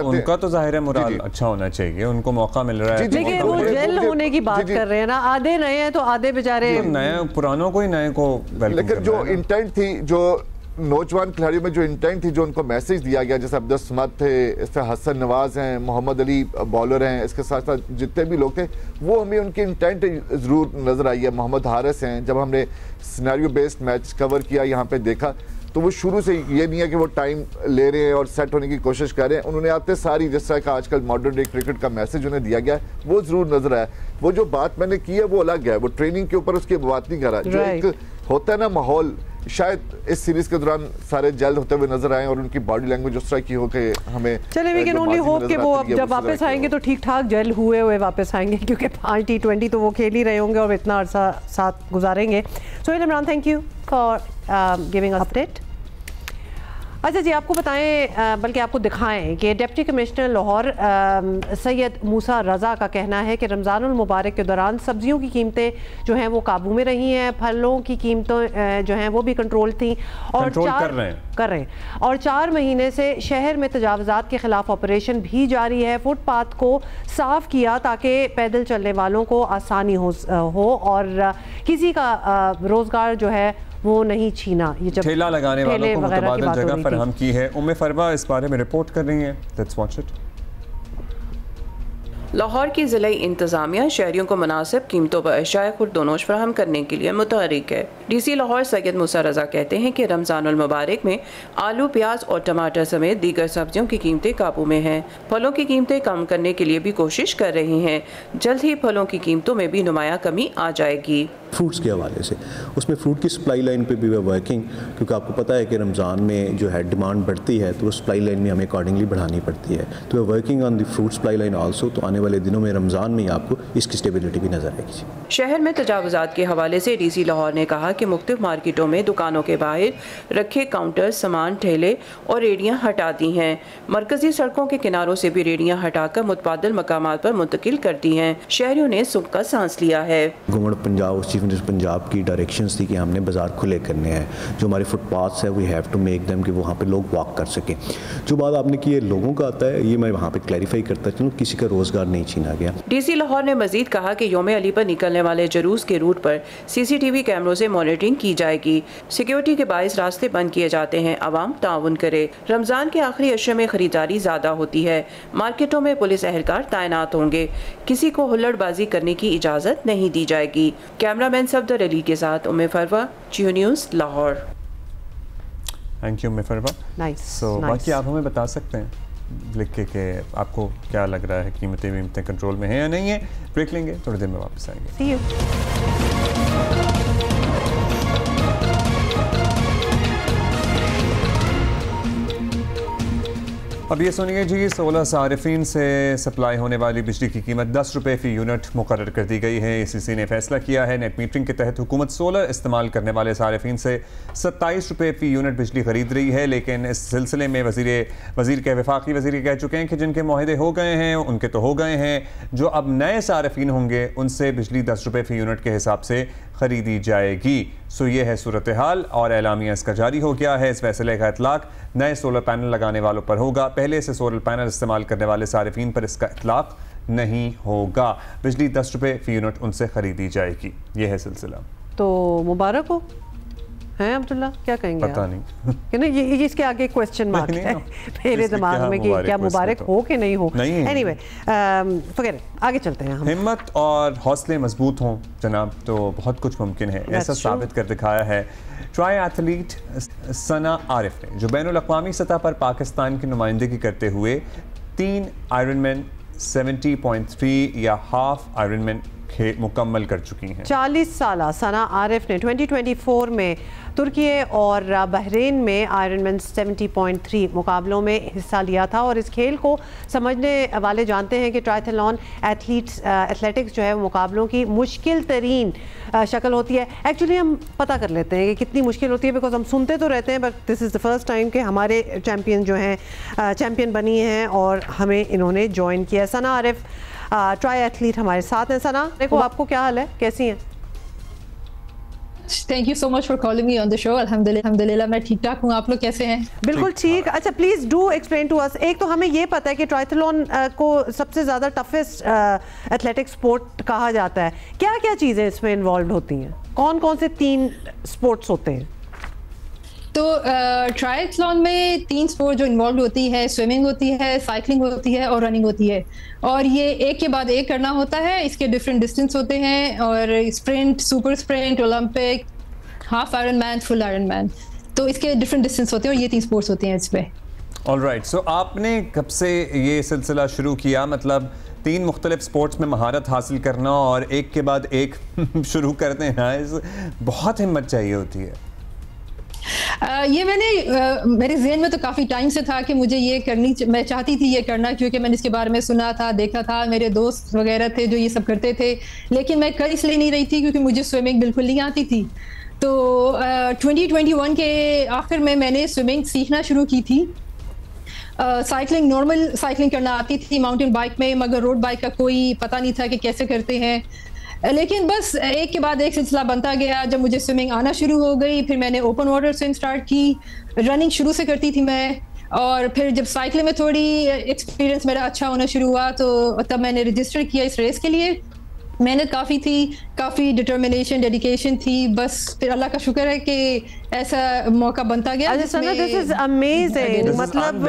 उनका तो जाहिर है मोराल अच्छा होना चाहिए, उनको मौका मिल रहा है। लेकिन वो जेल होने की बात कर रहे हैं ना, आधे नए हैं तो आधे बेचारे नए, पुरानों को ही नए को वेलकम। लेकिन जो इंटेंट थी, जो नौजवान खिलाड़ियों में जो इंटेंट थी, जो उनको मैसेज दिया गया, जैसे अब्दुल समद थे, इस तरह हसन नवाज हैं, मोहम्मद अली बॉलर हैं, इसके साथ साथ जितने भी लोग थे, वो हमें उनकी इंटेंट ज़रूर नज़र आई है। मोहम्मद हारिस हैं, जब हमने सिनेरियो बेस्ड मैच कवर किया यहाँ पे देखा, तो वो शुरू से ये नहीं है कि वो टाइम ले रहे हैं और सेट होने की कोशिश कर रहे हैं। उन्होंने आते सारी, जिस तरह का आजकल मॉडर्न डे क्रिकेट का मैसेज उन्हें दिया गया है, वो ज़रूर नज़र आया। वो जो बात मैंने की है वो अलग है, वो ट्रेनिंग के ऊपर उसकी बात नहीं कर रहा। जो एक होता है ना माहौल, शायद इस सीरीज के दौरान सारे जल्द होते हुए नजर आए और उनकी बॉडी लैंग्वेज उस तरह की हो कि हमें चले, वी कैन ओनली होप कि वो अब जब वापस आएंगे तो ठीक ठाक जेल हुए वापस आएंगे, क्योंकि 5 T20 तो वो खेल ही रहे होंगे और इतना अरसा साथ गुजारेंगे। Sohail Imran, thank you for giving us update. अच्छा जी, आपको बताएं बल्कि आपको दिखाएं कि डिप्टी कमिश्नर लाहौर सैयद मूसा रज़ा का कहना है कि रमज़ानुल मुबारक के दौरान सब्जियों की कीमतें जो हैं वो काबू में रही हैं, फलों की कीमतें जो हैं वो भी कंट्रोल थी और कर रहे हैं और 4 महीने से शहर में तजावुज़ात के ख़िलाफ़ ऑपरेशन भी जारी है। फुटपाथ को साफ़ किया ताकि पैदल चलने वालों को आसानी हो और किसी का रोज़गार जो है वो नहीं छीना। ये जब ठेला लगाने वालों को मुतबादिल जगह फराहम की है। उम्मे फरवा इस बारे में रिपोर्ट कर रही है। Let's watch it. लाहौर की ज़िला इंतज़ामिया शहरियों को मुनासिब कीमतों पर अशिया खुर्दोनोश फराहम करने के लिए मुतहरिक है। DC लाहौर सैयद मूसा रज़ा कहते हैं कि रमज़ानुल मुबारक में आलू, प्याज और टमाटर समेत दीगर सब्जियों की कीमतें काबू में हैं। फलों की कीमतें कम करने के लिए भी कोशिश कर रही हैं। जल्द ही फलों की कीमतों में भी नुमाया कमी आ जाएगी। फ्रूट्स के हवाले से उसमें फ्रूट की सप्लाई लाइन पे भी वे वर्किंग, क्योंकि आपको पता है कि रमज़ान में जो है डिमांड बढ़ती है तो वो सप्लाई लाइन में हमें अकॉर्डिंगली बढ़ानी पड़ती है। तो we working on the fruit supply line also. तो आने वाले दिनों में रमज़ान में आपको इसकी स्टेबिलिटी भी नजर आएगी। शहर में तजावुज़ात के हवाले से DC लाहौर ने कहा कि मुख्तलिफ मार्केटों में दुकानों के बाहर रखे काउंटर, सामान, ठेले और रेडियाँ हटा दी हैं। मरकजी सड़कों के किनारों से भी रेडियाँ हटाकर मुतबादिल मकामात पर मुंतकिल कर दी हैं। शहरियों ने सुख का सांस लिया है। Government Punjab, chief minister Punjab की डायरेक्शंस थी कि हमने बाजार खुले करने हैं। जो हमारे फुटपाथ्स है we have to make them कि वहाँ पे लोग वॉक कर सकें। जो बात आपने की है लोगों का आता है, ये मैं वहाँ पे क्लैरिफाई करता चलूँ, किसी का रोजगार नहीं छीना गया। DC लाहौर ने मजीद कहा कि यौम अली पर निकलने वाले जुलूस के रूट पर CCTV कैमरों से मॉनिटरिंग की जाएगी। सिक्योरिटी के बाइस रास्ते बंद किए जाते हैं, आवाम ताउन करे। रमजान के आखिरी अशरे में खरीदारी ज्यादा होती है। मार्केटों में पुलिस एहलकार तैनात होंगे। किसी को हुल्लड़बाजी करने की इजाजत नहीं दी जाएगी। कैमरामैन सफदर अली के साथ उम्मे फरवा, जियो न्यूज़ लाहौर। थैंक यू उम्मे फरवा। सो बाकी आप हमें बता सकते हैं लिख के कि आपको क्या लग रहा है, कीमतें कंट्रोल में हैं या नहीं है। ब्रेक लेंगे, थोड़ी देर में वापस आएंगे। See you. अब ये सुनिए जी, 16 सारिफीन से सप्लाई होने वाली बिजली की कीमत 10 रुपये फ़ी यूनिट मुकर्रर कर दी गई है। ACC ने फैसला किया है। नेट मीटरिंग के तहत हुकूमत सोलर इस्तेमाल करने वाले सारिफीन से 27 रुपये फ़ी यूनिट बिजली खरीद रही है। लेकिन इस सिलसिले में वज़ीर के वफाकी वज़ीर कह चुके हैं कि जिनके मुआहदे हो गए हैं उनके तो हो गए हैं, जो अब नए सारिफीन होंगे उनसे बिजली 10 रुपये फ़ी यूनिट के हिसाब से ख़रीदी जाएगी। सो ये है सूरत हाल और एलामिया इसका जारी हो गया है। इस फैसले का इतलाक नए सोलर पैनल लगाने वालों पर होगा। पहले से सोलर पैनल इस्तेमाल करने वाले सारिफीन पर इसका इतलाक नहीं होगा। बिजली 10 रुपये फ़ी यूनिट उनसे ख़रीदी जाएगी। ये है सिलसिला। तो मुबारक हो हैं अब्दुल्ला, क्या कहेंगे? पता नहीं कि नहीं, ये इसके आगे क्वेश्चन मार्क है मेरे दिमाग में कि क्या मुबारक हो कि नहीं हो। एनीवे फॉरगेट, आगे चलते हैं हम। हिम्मत और हौसले मजबूत हों जनाब तो बहुत कुछ मुमकिन है। ऐसा साबित कर दिखाया है ट्राई एथलीट सना आरिफ ने, जो बैनुल अक़वामी सतह पर पाकिस्तान की नुमाइंदगी करते हुए 3 आयरनमैन 70.3 या हाफ आयरनमैन मुकम्मल कर चुकी हैं। 40 साल सना आरिफ ने 2024 में तुर्की और बहरीन में आयरनमैन 70.3 मुकाबलों में हिस्सा लिया था। और इस खेल को समझने वाले जानते हैं कि ट्रायथलॉन एथलेटिक्स जो है मुकाबलों की मुश्किल तरीन शक्ल होती है। एक्चुअली हम पता कर लेते हैं कि कितनी मुश्किल होती है, बिकॉज हम सुनते तो रहते हैं, but this is the first time कि हमारे चैम्पियन जो हैं चैम्पियन बनी हैं और हमें इन्होंने ज्वाइन किया। सना आरिफ ट्राई एथलीट हमारे साथ हैं। सना, देखो आपको क्या हाल है, कैसी हैं? Thank you so much for calling me on the show. अल्हम्दुलिल्लाह मैं ठीक ठाक हूँ, आप लोग कैसे हैं? बिल्कुल ठीक। अच्छा, please do explain to us. एक तो हमें ये पता है कि ट्रायथलॉन को सबसे ज़्यादा टफेस्ट एथलेटिक स्पोर्ट कहा जाता है। क्या क्या चीज़ें इसमें इन्वॉल्व होती हैं? कौन कौन से 3 स्पोर्ट्स होते हैं? तो ट्रायथलॉन में 3 स्पोर्ट जो इन्वॉल्व होती है, स्विमिंग होती है, साइकिलिंग होती है और रनिंग होती है। और ये एक के बाद एक करना होता है। इसके डिफरेंट डिस्टेंस होते हैं और sprint, super sprint, Olympic, half iron man, full iron man, तो इसके डिफरेंट डिस्टेंस होते हैं और ये 3 स्पोर्ट्स होते हैं इस पे। ऑलराइट, सो आपने कब से ये सिलसिला शुरू किया? मतलब 3 मुख्तलिफ स्पोर्ट्स में महारत हासिल करना और एक के बाद एक शुरू कर देना, बहुत हिम्मत चाहिए होती है। ये मेरे जहन में तो काफ़ी टाइम से था कि मुझे ये मैं चाहती थी ये करना, क्योंकि मैंने इसके बारे में सुना था, देखा था, मेरे दोस्त वगैरह थे जो ये सब करते थे। लेकिन मैं कर इसलिए नहीं रही थी क्योंकि मुझे स्विमिंग बिल्कुल नहीं आती थी। तो 2021 के आखिर में मैंने स्विमिंग सीखना शुरू की थी। साइकिलिंग, नॉर्मल साइकिलिंग करना आती थी माउंटेन बाइक में, मगर रोड बाइक का कोई पता नहीं था कि कैसे करते हैं। लेकिन बस एक के बाद एक सिलसिला बनता गया। जब मुझे स्विमिंग आना शुरू हो गई, फिर मैंने ओपन वाटर स्विम स्टार्ट की। रनिंग शुरू से करती थी मैं, और फिर जब साइकिलिंग में थोड़ी एक्सपीरियंस मेरा अच्छा होना शुरू हुआ तो तब मैंने रजिस्टर किया इस रेस के लिए। मेहनत काफ़ी थी, काफ़ी डिटर्मिनेशन, डेडिकेशन थी। बस फिर अल्लाह का शुक्र है कि ऐसा मौका बनता गया। दिस इज अमेजिंग, मतलब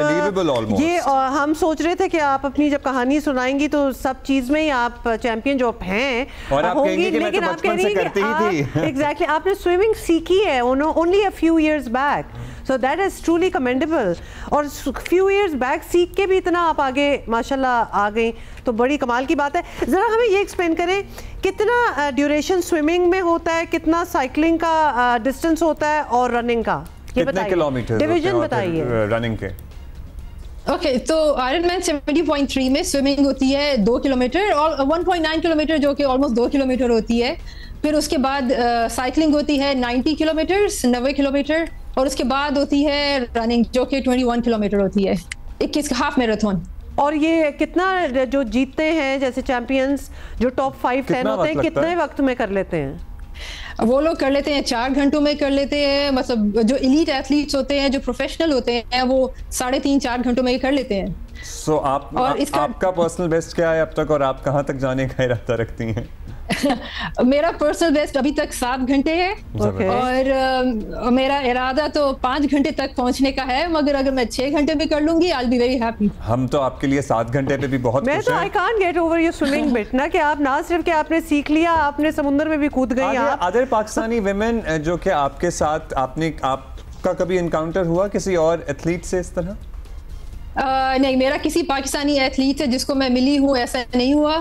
ये हम सोच रहे थे कि आप अपनी जब कहानी सुनाएंगी तो सब चीज में ही आप चैंपियन जो हैं और आप कहेंगी कि मैं तो बचपन से करती ही थी। एग्जैक्टली, आपने स्विमिंग सीखी है only a few years back, so that is truly commendable. और फ्यू इयर्स बैक सीख के भी इतना आप आगे माशाल्लाह आ गई, तो बड़ी कमाल की बात है। ज़रा हमें ये एक्सप्लेन करें, कितना ड्यूरेशन स्विमिंग में होता है, कितना साइकिलिंग का डिस्टेंस होता है और रनिंग का, ये बताइए, किलोमीटर डिवीजन बताइए रनिंग के। ओके, तो आयरनमैन 70.3 में स्विमिंग होती है 2 किलोमीटर और 1.9 किलोमीटर जो कि ऑलमोस्ट 2 किलोमीटर होती है। फिर उसके बाद साइकिलिंग होती है 90 किलोमीटर, 90 किलोमीटर, और उसके बाद होती है रनिंग जो कि 21 किलोमीटर होती है, 21 हाफ मैराथन। और ये कितना जो जीतते हैं जैसे चैंपियंस, जो टॉप 5 10 होते हैं, कितने वक्त में कर लेते हैं? वो लोग कर लेते हैं 4 घंटों में कर लेते हैं। मतलब जो एलीट एथलीट्स होते हैं, जो प्रोफेशनल होते हैं, वो 3.5-4 घंटों में कर लेते हैं। सो आपका पर्सनल बेस्ट क्या है अब तक, और आप कहाँ तक जाने का इरादा रखती हैं? मेरा पर्सनल बेस्ट अभी तक 7 घंटे है, और मेरा इरादा तो 5 घंटे तक पहुंचने का है, मगर अगर मैं 6 घंटे में कर लूंगी I will be very happy. हम तो आपके लिए 7 घंटे पे भी बहुत खुश हैं। मैं तो I can't get over your swimming bit ना, कि आप ना सिर्फ कि आपने सीख लिया, आपने समुद्र में भी कूद गई। अदर पाकिस्तानी विमेन जो कि आपके साथ, आपका कभी इनकाउंटर हुआ किसी और एथलीट से इस तरह? नहीं, मेरा किसी पाकिस्तानी एथलीट है जिसको मैं मिली हूँ ऐसा नहीं हुआ।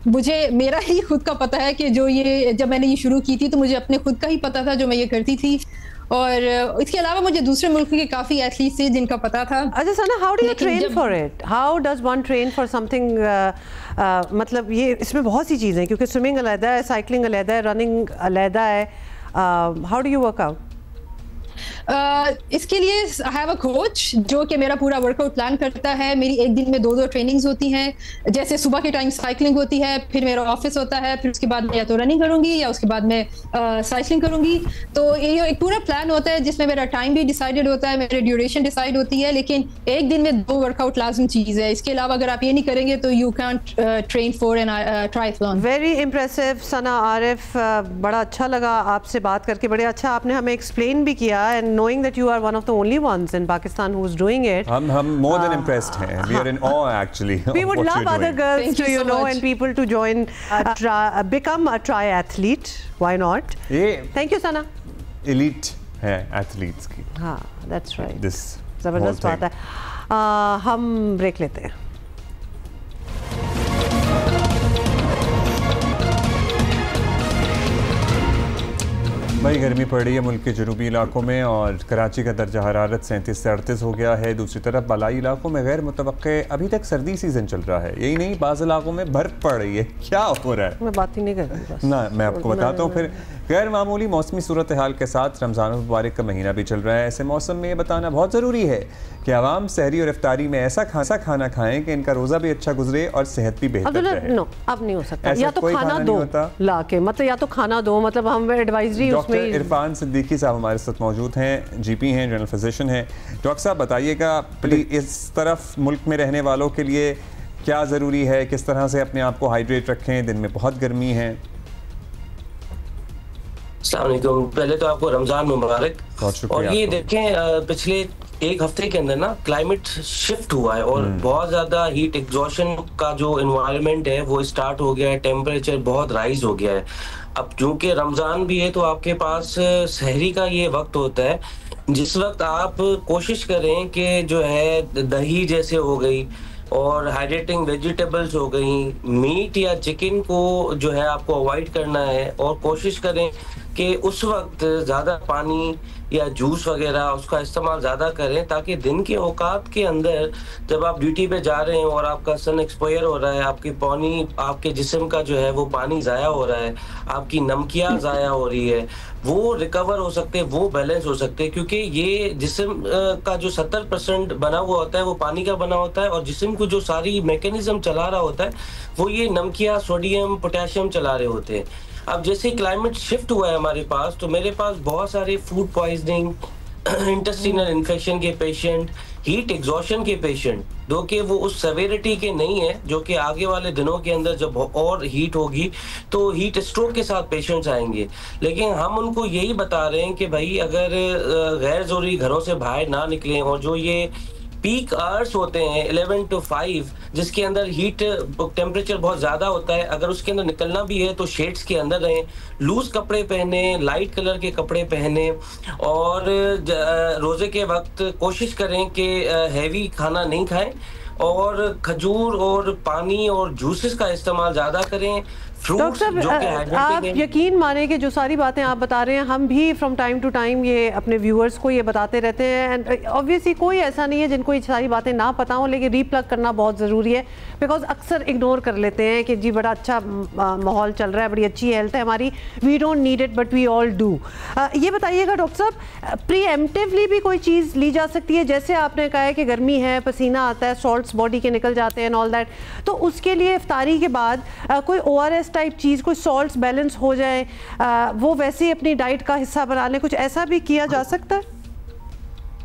मुझे मेरा ही खुद का पता है कि जब मैंने ये शुरू की थी तो मुझे अपने खुद का ही पता था जो मैं ये करती थी, और इसके अलावा मुझे दूसरे मुल्क के काफ़ी एथलीट्स थे जिनका पता था। अच्छा Sana, how do you train for it? How does one train for something? मतलब ये इसमें बहुत सी चीज़ें हैं, क्योंकि स्विमिंग अलहदा है, साइकिलिंग अलहदा है, रनिंग अलहदा है। How do you work out? इसके लिए आई हैव अ कोच जो कि मेरा पूरा वर्कआउट प्लान करता है। मेरी एक दिन में 2 ट्रेनिंग्स होती हैं। जैसे सुबह के टाइम साइकिलिंग होती है, फिर मेरा ऑफिस होता है, फिर उसके बाद मैं या तो रनिंग करूंगी या उसके बाद मैं साइकिलिंग करूंगी। तो ये एक पूरा प्लान होता है जिसमें मेरा टाइम भी डिसाइडेड होता है, मेरी ड्यूरेशन डिसाइड होती है, लेकिन एक दिन में 2 वर्कआउट लाजमी चीज़ है। इसके अलावा अगर आप ये नहीं करेंगे तो you can't train for an triathlon. Very impressive Sana Arif, बड़ा अच्छा लगा आपसे बात करके, बड़े अच्छा आपने हमें एक्सप्लेन भी किया, and knowing that you are one of the only ones in Pakistan who's doing it. हम more than impressed हैं. We are in awe actually. We would love other girls to, you know, and people to join, become a triathlete. Why not? Thank you Sana. Elite है athletes की. हाँ, that's right. This जबरदस्त बात है। हम break लेते हैं। भाई गर्मी पड़ रही है मुल्क के जनूबी इलाकों में, और कराची का दर्जा हरारत 37 से 38 हो गया है। दूसरी तरफ बालाई इलाकों में गैर मुतवक्के अभी तक सर्दी सीजन चल रहा है। यही नहीं, बाज़ इलाकों में बर्फ पड़ रही है। क्या हो रहा है? मैं बात ही नहीं कर रही ना, मैं आपको बताता हूँ। फिर गैर मामूली मौसमी सूरत हाल के साथ रमज़ान मुबारक का महीना भी चल रहा है। ऐसे मौसम में ये बताना बहुत ज़रूरी है कि आवाम सहरी और इफ्तारी में ऐसा खाना खाएं कि इनका रोज़ा भी अच्छा गुजरे और सेहत भी बेहतर रहे। नो, अब नहीं हो सकता। या तो खाना दो ला के, मतलब या तो खाना दो, मतलब हम एडवाइजरी उसमें। डॉक्टर इरफान सिद्दीकी साहब हमारे साथ मौजूद हैं, जीपी हैं, जनरल फिजिशियन हैं। डॉक्टर साहब बताइएगा प्लीज, इस तरफ मुल्क में रहने वालों के लिए क्या ज़रूरी है, किस तरह से अपने आप को हाइड्रेट रखें? दिन में बहुत गर्मी है। अस्सलाम वालेकुम, पहले तो आपको रमज़ान मुबारक। और ये देखें, पिछले 1 हफ्ते के अंदर ना क्लाइमेट शिफ्ट हुआ है और बहुत ज़्यादा हीट एग्जॉशन का जो इन्वायरमेंट है वो स्टार्ट हो गया है, टेम्परेचर बहुत राइज हो गया है। अब चूंकि रमज़ान भी है तो आपके पास सहरी का ये वक्त होता है जिस वक्त आप कोशिश करें कि जो है दही जैसे हो गई और हाइड्रेटिंग वेजिटेबल्स हो गई, मीट या चिकन को जो है आपको अवॉइड करना है, और कोशिश करें कि उस वक्त ज़्यादा पानी या जूस वगैरह उसका इस्तेमाल ज़्यादा करें, ताकि दिन के औकात के अंदर जब आप ड्यूटी पे जा रहे हैं और आपका सन एक्सपोयर हो रहा है, आपकी पानी, आपके जिस्म का जो है वो पानी ज़ाया हो रहा है, आपकी नमकियाँ ज़ाया हो रही है, वो रिकवर हो सकते हैं, वो बैलेंस हो सकते हैं। क्योंकि ये जिस्म का जो 70% बना हुआ होता है वो पानी का बना होता है, और जिस्म को जो सारी मैकेनिज्म चला रहा होता है वो ये नमकियाँ, सोडियम, पोटेशियम चला रहे होते हैं। अब जैसे क्लाइमेट शिफ्ट हुआ है हमारे पास, तो मेरे पास बहुत सारे फूड पॉइजनिंग, इंटेस्टिनल इन्फेक्शन के पेशेंट, हीट एग्जॉशन के पेशेंट, जो कि वो उस सेवेरिटी के नहीं है, जो कि आगे वाले दिनों के अंदर जब और हीट होगी तो हीट स्ट्रोक के साथ पेशेंट्स आएंगे। लेकिन हम उनको यही बता रहे हैं कि भाई अगर गैर ज़रूरी घरों से बाहर ना निकलें, और जो ये पीक आवर्स होते हैं 11 to 5 जिसके अंदर हीट टेम्परेचर बहुत ज़्यादा होता है, अगर उसके अंदर निकलना भी है तो शेड्स के अंदर रहें, लूज कपड़े पहने, लाइट कलर के कपड़े पहने, और रोज़े के वक्त कोशिश करें कि हैवी खाना नहीं खाएं, और खजूर और पानी और जूसेस का इस्तेमाल ज़्यादा करें। डॉक्टर साहब, आप यकीन माने कि जो सारी बातें आप बता रहे हैं हम भी फ्रॉम टाइम टू टाइम ये अपने व्यूअर्स को ये बताते रहते हैं, एंड ऑब्वियसली कोई ऐसा नहीं है जिनको ये सारी बातें ना पता हो, लेकिन रीप्लग करना बहुत ज़रूरी है, बिकॉज अक्सर इग्नोर कर लेते हैं कि जी बड़ा अच्छा माहौल चल रहा है, बड़ी अच्छी हेल्थ है हमारी, we don't need it but we all do. ये बताइएगा डॉक्टर साहब, प्रीएम्प्टिवली भी कोई चीज़ ली जा सकती है? जैसे आपने कहा है कि गर्मी है, पसीना आता है, सॉल्ट्स बॉडी के निकल जाते हैं एंड ऑल दैट, तो उसके लिए इफ्तारी के बाद कोई ORS टाइप चीज़, कोई सॉल्ट्स बैलेंस हो जाए, वो वैसे ही अपनी डाइट का हिस्सा बना लें, कुछ ऐसा भी किया जा सकता है?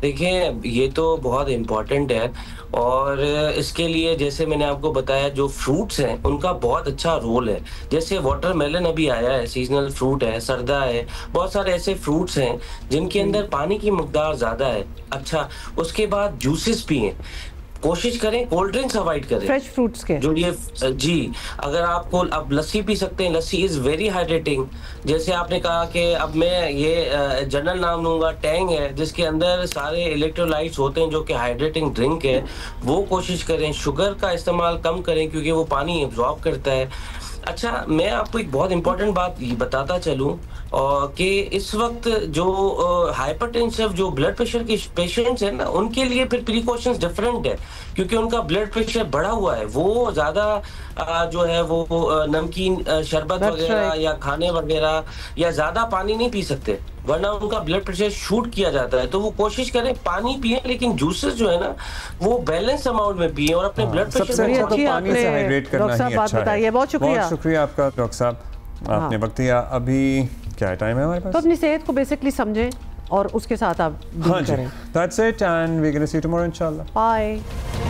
देखिए, ये तो बहुत इम्पोर्टेंट है, और इसके लिए जैसे मैंने आपको बताया जो फ्रूट्स हैं उनका बहुत अच्छा रोल है। जैसे वाटरमेलन अभी आया है, सीजनल फ्रूट है, सरदा है, बहुत सारे ऐसे फ्रूट्स हैं जिनके अंदर पानी की मकदार ज़्यादा है। अच्छा, उसके बाद जूसेस पिएं, कोशिश करें कोल्ड ड्रिंक्स अवॉइड करें, फ्रेश फ्रूट्स के। जो ये जी, अगर आपको अब लस्सी पी सकते हैं, लस्सी इज़ वेरी हाइड्रेटिंग। जैसे आपने कहा कि अब मैं ये जनरल नाम लूँगा, टैंग है, जिसके अंदर सारे इलेक्ट्रोलाइट्स होते हैं, जो कि हाइड्रेटिंग ड्रिंक है, वो कोशिश करें। शुगर का इस्तेमाल कम करें क्योंकि वो पानी एब्जॉर्ब करता है। अच्छा, मैं आपको एक बहुत इंपॉर्टेंट बात बताता चलूँ कि इस वक्त जो हाइपरटेंसिव जो ब्लड प्रेशर के पेशेंट्स हैं ना, उनके लिए फिर प्रिकॉशंस डिफरेंट है, क्योंकि उनका ब्लड प्रेशर बढ़ा हुआ है। वो ज़्यादा जो है वो नमकीन शरबत वगैरह या खाने वगैरह या ज़्यादा पानी नहीं पी सकते, वरना उनका ब्लड प्रेशर शूट किया जाता है। तो वो कोशिश करें पानी पिए, लेकिन जूसेस जो है ना वो बैलेंस अमाउंट में पिए, और अपने ब्लड प्रेशर को पानी से हाइड्रेट करना ही अच्छा है। बहुत शुक्रिया आपका डॉक्टर साहब, आपने वक्त दिया। अभी क्या टाइम है हमारे पास? तो अपनी सेहत को बेसिकली समझें और उसके साथ आप डील करें। That's it and we're going to see you tomorrow inshallah. Bye.